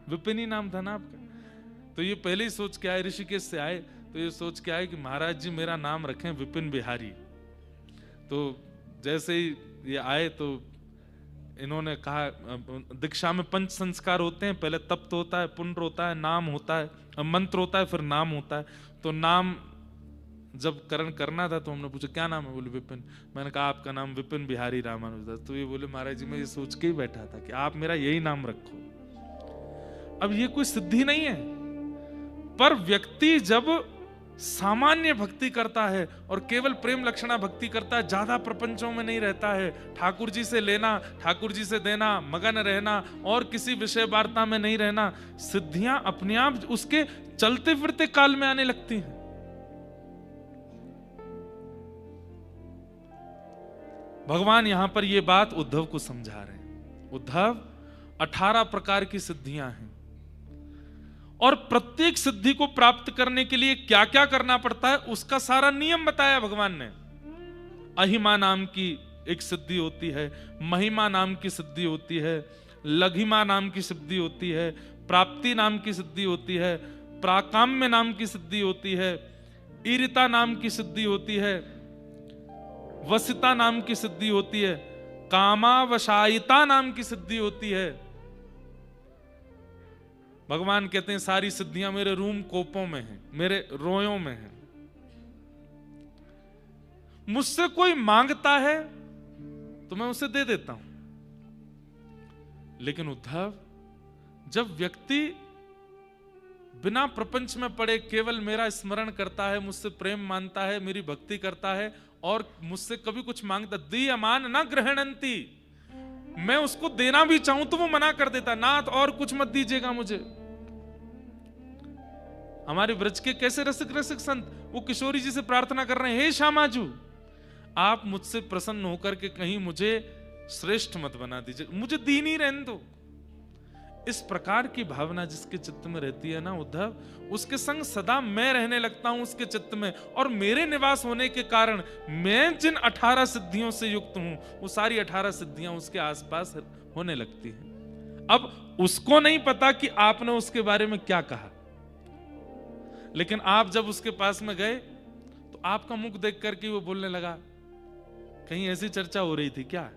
विपिन ही नाम था ना आपका? तो ये पहले ही सोच के आए, ऋषिकेश से आए तो ये सोच के आए कि महाराज जी मेरा नाम रखें विपिन बिहारी। तो जैसे ही ये आए तो इन्होंने कहा दीक्षा में पंच संस्कार होते हैं, पहले तप्त होता है, पुण्य होता है, नाम होता है, मंत्र होता है, फिर नाम होता है। तो नाम जब करण करना था तो हमने पूछा क्या नाम है, बोले विपिन। मैंने कहा आपका नाम विपिन बिहारी रामानुजदास। तो ये बोले महाराज जी मैं ये सोच के ही बैठा था कि आप मेरा यही नाम रखो। अब ये कोई सिद्धि नहीं है, पर व्यक्ति जब सामान्य भक्ति करता है और केवल प्रेम लक्षणा भक्ति करता है, ज्यादा प्रपंचों में नहीं रहता है, ठाकुर जी से लेना ठाकुर जी से देना, मगन रहना और किसी विषय वार्ता में नहीं रहना, सिद्धियां अपने आप उसके चलते फिरते काल में आने लगती हैं। भगवान यहां पर यह बात उद्धव को समझा रहे हैं। उद्धव 18 प्रकार की सिद्धियां हैं और प्रत्येक सिद्धि को प्राप्त करने के लिए क्या क्या करना पड़ता है उसका सारा नियम बताया भगवान ने। अहिमा नाम की एक सिद्धि होती है, महिमा नाम की सिद्धि होती है, लघिमा नाम की सिद्धि होती है, प्राप्ति नाम की सिद्धि होती है, प्राकाम्य नाम की सिद्धि होती है, ईरिता नाम की सिद्धि होती है, वसिता नाम की सिद्धि होती है, कामावशायिता नाम की सिद्धि होती है। भगवान कहते हैं सारी सिद्धियां मेरे रूम कोपों में हैं, मेरे रोयों में हैं। मुझसे कोई मांगता है तो मैं उसे दे देता हूं। लेकिन उद्धव, जब व्यक्ति बिना प्रपंच में पड़े केवल मेरा स्मरण करता है, मुझसे प्रेम मानता है, मेरी भक्ति करता है और मुझसे कभी कुछ मांगता, दीयमान न ग्रहणंती, मैं उसको देना भी चाहूं तो वो मना कर देता, नाथ और कुछ मत दीजिएगा मुझे। हमारे ब्रज के कैसे रसिक रसिक संत वो किशोरी जी से प्रार्थना कर रहे हैं, हे श्यामाजू आप मुझसे प्रसन्न होकर के कहीं मुझे श्रेष्ठ मत बना दीजिए, मुझे दीन ही रहने दो। इस प्रकार की भावना जिसके चित्त में रहती है ना उद्धव, उसके संग सदा मैं रहने लगता हूं उसके चित्त में, और मेरे निवास होने के कारण मैं जिन 18 सिद्धियों से युक्त हूं वो सारी 18 सिद्धियां उसके आसपास होने लगती हैं। अब उसको नहीं पता कि आपने उसके बारे में क्या कहा, लेकिन आप जब उसके पास में गए तो आपका मुख देख करके वो बोलने लगा, कहीं ऐसी चर्चा हो रही थी क्या?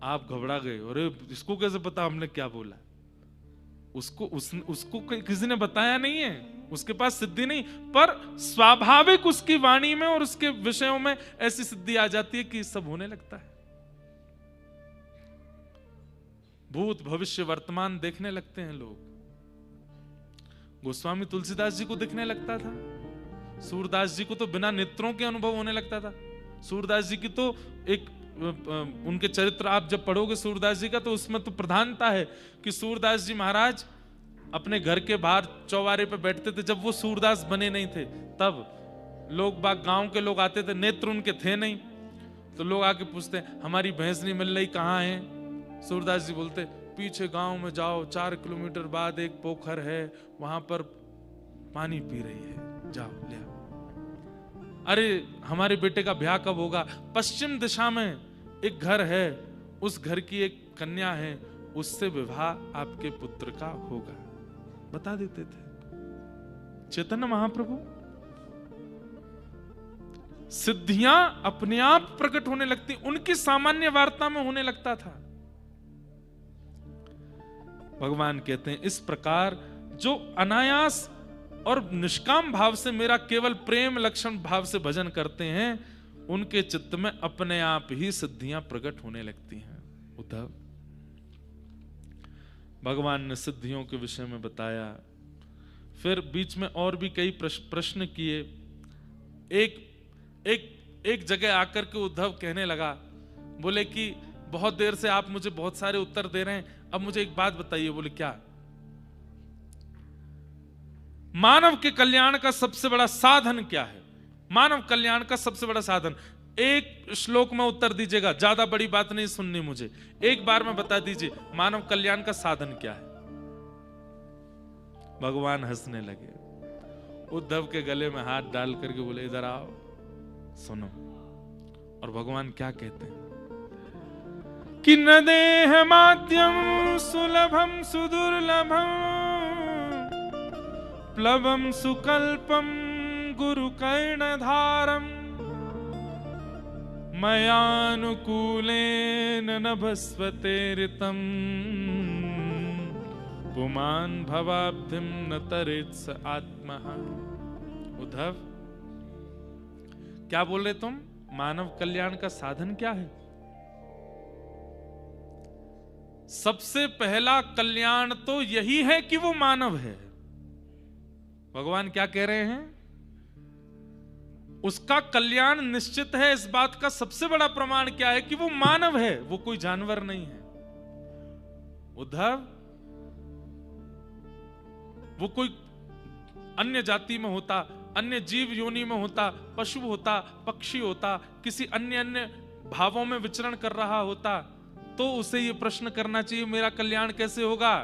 आप घबरा गए, अरे इसको कैसे पता हमने क्या बोला? उसको किसी ने बताया नहीं है, उसके पास सिद्धि नहीं, पर स्वाभाविक उसकी वाणी में और उसके विषयों में ऐसी सिद्धि आ जाती है कि सब होने लगता है। भूत भविष्य वर्तमान देखने लगते हैं लोग। गोस्वामी तुलसीदास जी को दिखने लगता था, सूरदास जी को तो बिना नेत्रों के अनुभव होने लगता था। सूरदास जी की तो एक उनके चरित्र आप जब पढ़ोगे सूरदास जी का, तो उसमें तो प्रधानता है कि सूरदास जी महाराज अपने घर के बाहर चौबारे पे बैठते थे। जब वो सूरदास बने नहीं थे तब लोग बाग, गांव के लोग आते थे, नेत्र उनके थे नहीं, तो लोग आके पूछते हमारी भैंस नहीं मिल रही, कहाँ है? सूरदास जी बोलते पीछे गांव में जाओ, 4 किलोमीटर बाद एक पोखर है, वहां पर पानी पी रही है, जाओ ले आओ। अरे हमारे बेटे का ब्याह कब होगा? पश्चिम दिशा में एक घर है, उस घर की एक कन्या है, उससे विवाह आपके पुत्र का होगा, बता देते थे चैतन्य महाप्रभु। सिद्धियां अपने आप प्रकट होने लगती, उनकी सामान्य वार्ता में होने लगता था। भगवान कहते हैं इस प्रकार जो अनायास और निष्काम भाव से मेरा केवल प्रेम लक्षण भाव से भजन करते हैं, उनके चित्त में अपने आप ही सिद्धियां प्रकट होने लगती हैं। उद्धव, भगवान ने सिद्धियों के विषय में बताया, फिर बीच में और भी कई प्रश्न किए। एक जगह आकर के उद्धव कहने लगा, बोले कि बहुत देर से आप मुझे बहुत सारे उत्तर दे रहे हैं, अब मुझे एक बात बताइए। बोले क्या? मानव के कल्याण का सबसे बड़ा साधन क्या है? मानव कल्याण का सबसे बड़ा साधन, एक श्लोक में उत्तर दीजिएगा, ज्यादा बड़ी बात नहीं सुननी मुझे, एक बार में बता दीजिए मानव कल्याण का साधन क्या है। भगवान हंसने लगे, उद्धव के गले में हाथ डाल करके बोले इधर आओ सुनो। और भगवान क्या कहते हैं कि न देह माध्यम सुलभम सुदुर्लभम प्लवम सुकल्पम गुरु कर्णधारम मयानुकूलेन नभस्वते ऋतम पुमान भवाब्धिम न तरेत्स आत्मः। उद्धव, क्या बोले तुम? मानव कल्याण का साधन क्या है? सबसे पहला कल्याण तो यही है कि वो मानव है। भगवान क्या कह रहे हैं? उसका कल्याण निश्चित है। इस बात का सबसे बड़ा प्रमाण क्या है? कि वो मानव है, वो कोई जानवर नहीं है। उद्धव, वो कोई अन्य जाति में होता, अन्य जीव योनि में होता, पशु होता, पक्षी होता, किसी अन्य भावों में विचरण कर रहा होता, तो उसे ये प्रश्न करना चाहिए मेरा कल्याण कैसे होगा?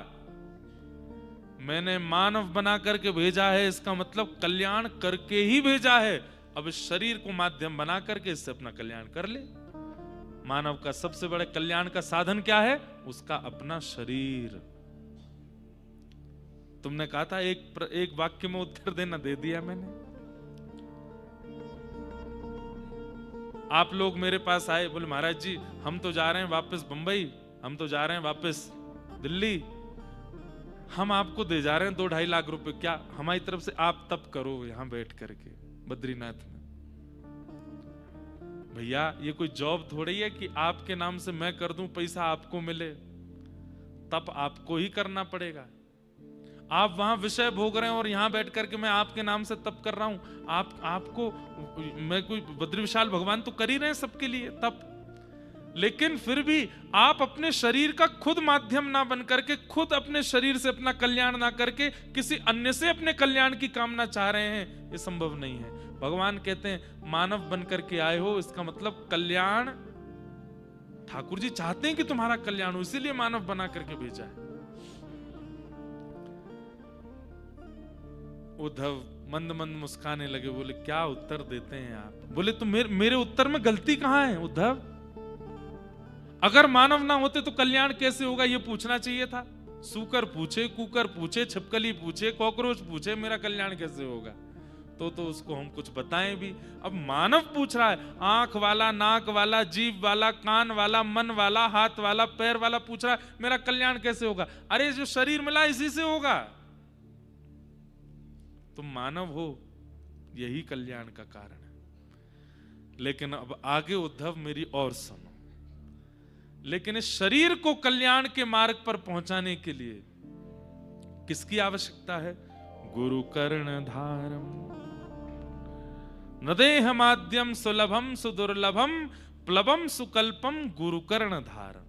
मैंने मानव बना करके भेजा है, इसका मतलब कल्याण करके ही भेजा है। अब इस शरीर को माध्यम बना करके इससे अपना कल्याण कर ले। मानव का सबसे बड़े कल्याण का साधन क्या है? उसका अपना शरीर। तुमने कहा था एक वाक्य में उत्तर देना, दे दिया मैंने। आप लोग मेरे पास आए, बोले महाराज जी हम तो जा रहे हैं वापस बंबई, हम तो जा रहे हैं वापस दिल्ली, हम आपको दे जा रहे हैं 2-2.5 लाख रुपए, क्या हमारी तरफ से आप तप करो यहां बैठ करके बद्रीनाथ में। भैया ये कोई जॉब थोड़ी है कि आपके नाम से मैं कर दूं, पैसा आपको मिले। तप आपको ही करना पड़ेगा। आप वहां विषय भोग रहे हैं और यहां बैठ करके मैं आपके नाम से तप कर रहा हूं। आपको मैं कोई बद्री विशाल भगवान तो कर ही रहे हैं सबके लिए तप, लेकिन फिर भी आप अपने शरीर का खुद माध्यम ना बन करके, खुद अपने शरीर से अपना कल्याण ना करके किसी अन्य से अपने कल्याण की कामना चाह रहे हैं, ये संभव नहीं है। भगवान कहते हैं मानव बन करके आए हो, इसका मतलब कल्याण ठाकुर जी चाहते हैं कि तुम्हारा कल्याण हो, इसीलिए मानव बना करके भेजा है। उद्धव मंद मंद मुस्काने लगे, बोले क्या उत्तर देते हैं आप? बोले तो मेरे उत्तर में गलती कहां है उद्धव? अगर मानव ना होते तो कल्याण कैसे होगा, ये पूछना चाहिए था। सूकर पूछे, कुकर पूछे, छिपकली पूछे, कॉकरोच पूछे, मेरा कल्याण कैसे होगा? तो उसको हम कुछ बताएं भी। अब मानव पूछ रहा है, आंख वाला, नाक वाला, जीभ वाला, कान वाला, मन वाला, हाथ वाला, पैर वाला पूछ रहा है मेरा कल्याण कैसे होगा? अरे जो शरीर मिला इसी से होगा। तुम मानव हो, यही कल्याण का कारण है। लेकिन अब आगे उद्धव मेरी और सुनो। लेकिन इस शरीर को कल्याण के मार्ग पर पहुंचाने के लिए किसकी आवश्यकता है? गुरु कर्ण धारम न देह माध्यम सुलभम सुदुर्लभम प्लवम सुकल्पम गुरु कर्ण धारम।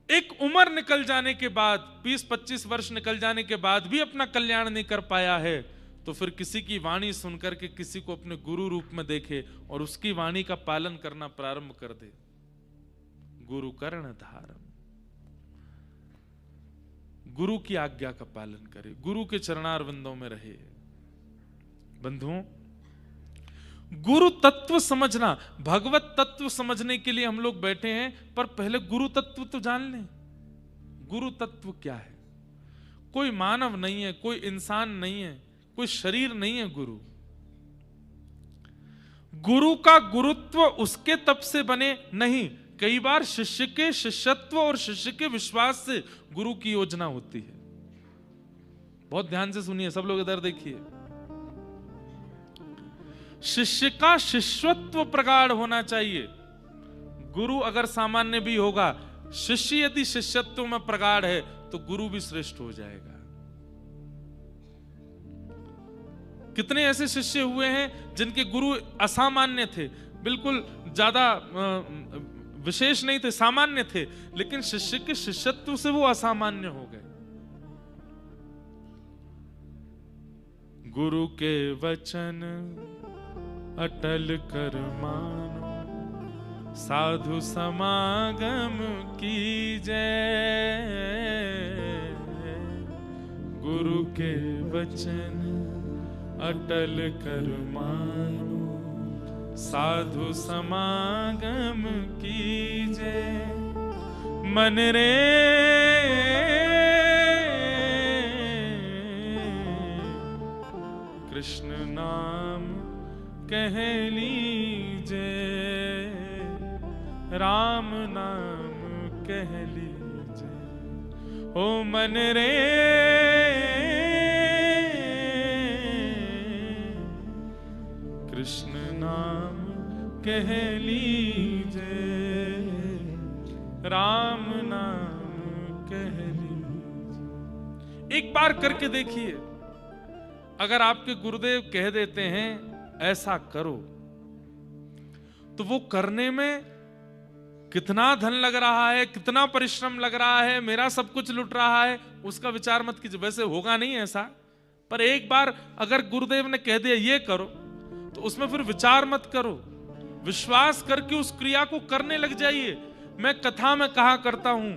एक उम्र निकल जाने के बाद, 20-25 वर्ष निकल जाने के बाद भी अपना कल्याण नहीं कर पाया है, तो फिर किसी की वाणी सुनकर के किसी को अपने गुरु रूप में देखे और उसकी वाणी का पालन करना प्रारंभ कर दे। गुरु कर्ण धारम, गुरु की आज्ञा का पालन करे, गुरु के चरणारविंदों में रहे। बंधुओं, गुरु तत्व समझना, भगवत तत्व समझने के लिए हम लोग बैठे हैं, पर पहले गुरु तत्व तो जान लें। गुरु तत्व क्या है? कोई मानव नहीं है, कोई इंसान नहीं है, कोई शरीर नहीं है गुरु। गुरु का गुरुत्व उसके तप से बने नहीं, कई बार शिष्य के शिष्यत्व और शिष्य के विश्वास से गुरु की योजना होती है। बहुत ध्यान से सुनिए सब लोग, इधर देखिए। शिष्य का शिष्यत्व प्रगाढ़ होना चाहिए। गुरु अगर सामान्य भी होगा, शिष्य यदि शिष्यत्व में प्रगाढ़ है तो गुरु भी श्रेष्ठ हो जाएगा। कितने ऐसे शिष्य हुए हैं जिनके गुरु असामान्य थे, बिल्कुल ज्यादा विशेष नहीं थे, सामान्य थे, लेकिन शिष्य के शिष्यत्व से वो असामान्य हो गए। गुरु के वचन अटल कर मानो, साधु समागम कीजय। गुरु के वचन अटल कर मानो, साधु समागम कीजय। मन रे कृष्ण नाम कह लीजे, राम नाम कह लीजे। ओ मन रे कह लीजिए, राम नाम कह लीजिए। एक बार करके देखिए, अगर आपके गुरुदेव कह देते हैं ऐसा करो, तो वो करने में कितना धन लग रहा है, कितना परिश्रम लग रहा है, मेरा सब कुछ लुट रहा है, उसका विचार मत कीजिए। वैसे होगा नहीं ऐसा, पर एक बार अगर गुरुदेव ने कह दिया ये करो, तो उसमें फिर विचार मत करो, विश्वास करके उस क्रिया को करने लग जाइए। मैं कथा में कहा करता हूं,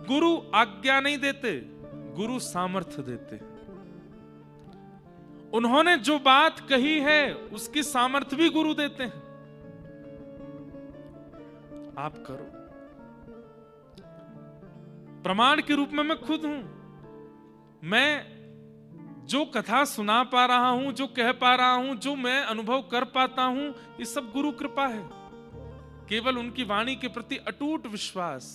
गुरु आज्ञा नहीं देते, गुरु सामर्थ्य देते। उन्होंने जो बात कही है उसकी सामर्थ्य भी गुरु देते हैं। आप करो। प्रमाण के रूप में मैं खुद हूं। मैं जो कथा सुना पा रहा हूं, जो कह पा रहा हूं, जो मैं अनुभव कर पाता हूं, ये सब गुरु कृपा है। केवल उनकी वाणी के प्रति अटूट विश्वास।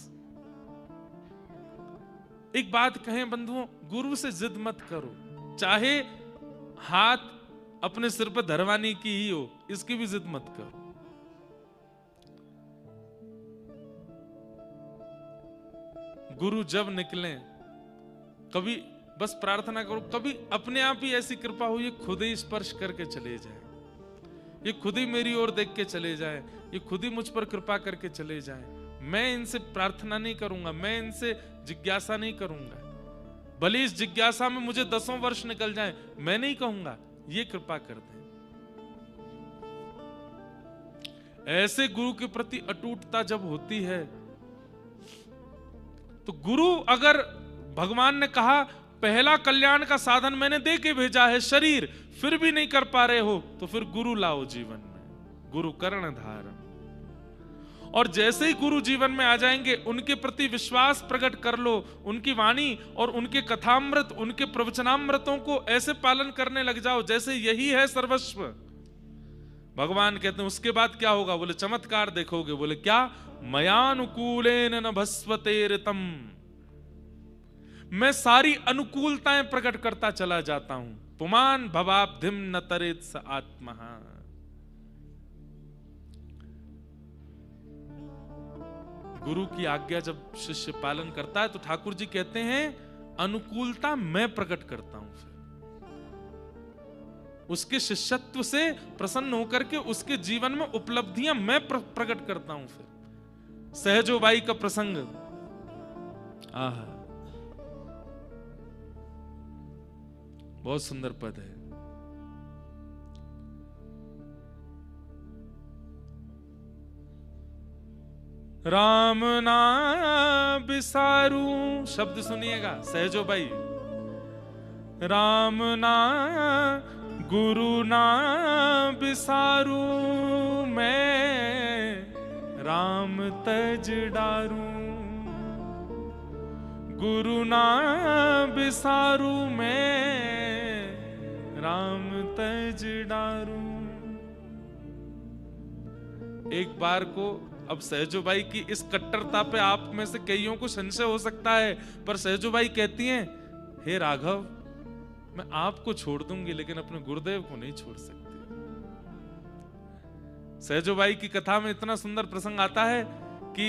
एक बात कहें बंधुओं, गुरु से जिद मत करो, चाहे हाथ अपने सिर पर धरवाने की ही हो, इसकी भी जिद मत करो। गुरु जब निकले, कभी बस प्रार्थना करो, कभी अपने आप ही ऐसी कृपा हो, ये खुद ही स्पर्श करके चले जाए, ये खुद ही मेरी ओर देख के चले जाए, ये खुद ही मुझ पर कृपा करके चले जाए। मैं इनसे प्रार्थना नहीं करूंगा, मैं इनसे जिज्ञासा नहीं करूंगा, भले इस जिज्ञासा में मुझे 10 वर्ष निकल जाए, मैं नहीं कहूंगा ये कृपा कर दे। ऐसे गुरु के प्रति अटूटता जब होती है, तो गुरु अगर भगवान ने कहा पहला कल्याण का साधन मैंने दे के भेजा है शरीर, फिर भी नहीं कर पा रहे हो, तो फिर गुरु लाओ जीवन में, गुरु कर्ण धारण। और जैसे ही गुरु जीवन में आ जाएंगे, उनके प्रति विश्वास प्रकट कर लो, उनकी वाणी और उनके कथामृत, उनके प्रवचनामृतों को ऐसे पालन करने लग जाओ जैसे यही है सर्वस्व। भगवान कहते हैं उसके बाद क्या होगा? बोले चमत्कार देखोगे। बोले क्या? मयानुकूलेन न भस्वते ऋतम, मैं सारी अनुकूलताएं प्रकट करता चला जाता हूं। पुमान भवाब्धिम न तरेत स आत्मा। गुरु की आज्ञा जब शिष्य पालन करता है, तो ठाकुर जी कहते हैं अनुकूलता मैं प्रकट करता हूं। फिर उसके शिष्यत्व से प्रसन्न होकर के उसके जीवन में उपलब्धियां मैं प्रकट करता हूं। फिर सहजोबाई का प्रसंग, आहा, बहुत सुंदर पद है। राम ना बिसारू, शब्द सुनिएगा सहजोबाई। राम ना गुरु ना बिसारू, मैं राम तज डारू। गुरु ना बिसारू, मैं राम तज डारू। एक बार को, अब सहजोबाई की इस कट्टरता पे आप में से कईयों को संशय हो सकता है, पर सहजोबाई कहती हैं, हे राघव, मैं आपको छोड़ दूंगी लेकिन अपने गुरुदेव को नहीं छोड़ सकती। सहजोबाई की कथा में इतना सुंदर प्रसंग आता है कि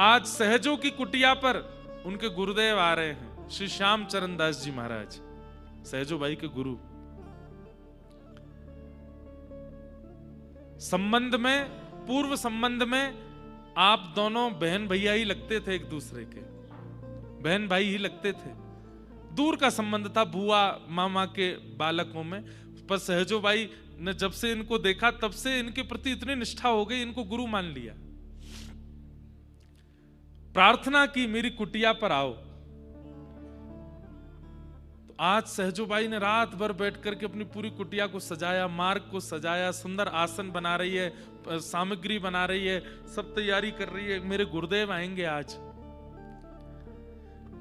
आज सहजो की कुटिया पर उनके गुरुदेव आ रहे हैं, श्री श्याम चरण दास जी महाराज, सहजोबाई के गुरु। संबंध में, पूर्व संबंध में आप दोनों बहन भैया ही लगते थे, एक दूसरे के बहन भाई ही लगते थे। दूर का संबंध था बुआ मामा के बालकों में, पर सहजोबाई ने जब से इनको देखा तब से इनके प्रति इतनी निष्ठा हो गई, इनको गुरु मान लिया। प्रार्थना की मेरी कुटिया पर आओ। तो आज सहजोबाई ने रात भर बैठ करके अपनी पूरी कुटिया को सजाया, मार्ग को सजाया, सुंदर आसन बना रही है, सामग्री बना रही है, सब तैयारी कर रही है, मेरे गुरुदेव आएंगे आज।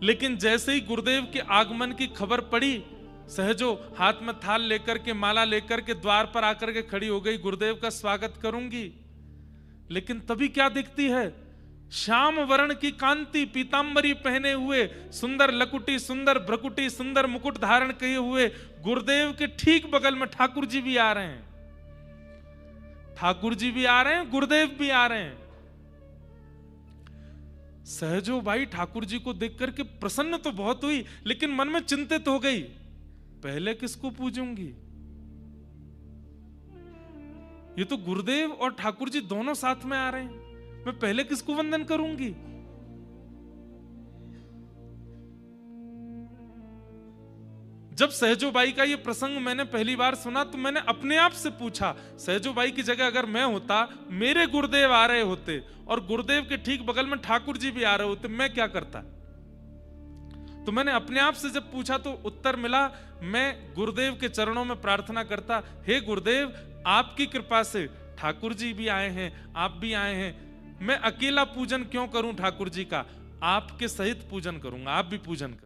लेकिन जैसे ही गुरुदेव के आगमन की खबर पड़ी, सहजो हाथ में थाल लेकर के, माला लेकर के द्वार पर आकर के खड़ी हो गई, गुरुदेव का स्वागत करूंगी। लेकिन तभी क्या दिखती है? श्याम वर्ण की कांति, पीतांबरी पहने हुए, सुंदर लकुटी, सुंदर भ्रकुटी, सुंदर मुकुट धारण किए हुए गुरुदेव के ठीक बगल में ठाकुर जी भी आ रहे हैं। ठाकुर जी भी आ रहे हैं, गुरुदेव भी आ रहे हैं। सहजो बाई ठाकुर जी को देख करके प्रसन्न तो बहुत हुई, लेकिन मन में चिंतित हो गई, पहले किसको पूजूंगी? ये तो गुरुदेव और ठाकुर जी दोनों साथ में आ रहे हैं, मैं पहले किसको वंदन करूंगी? जब सहजोबाई का ये प्रसंग मैंने पहली बार सुना तो मैंने अपने आप से पूछा, सहजोबाई की जगह अगर मैं होता, मेरे गुरुदेव आ रहे होते और गुरुदेव के ठीक बगल में ठाकुर जी भी आ रहे होते, मैं क्या करता? तो मैंने अपने आप से जब पूछा तो उत्तर मिला, मैं गुरुदेव के चरणों में प्रार्थना करता, हे गुरुदेव, आपकी कृपा से ठाकुर जी भी आए हैं, आप भी आए हैं, मैं अकेला पूजन क्यों करूं ठाकुर जी का? आपके सहित पूजन करूंगा, आप भी पूजन करो।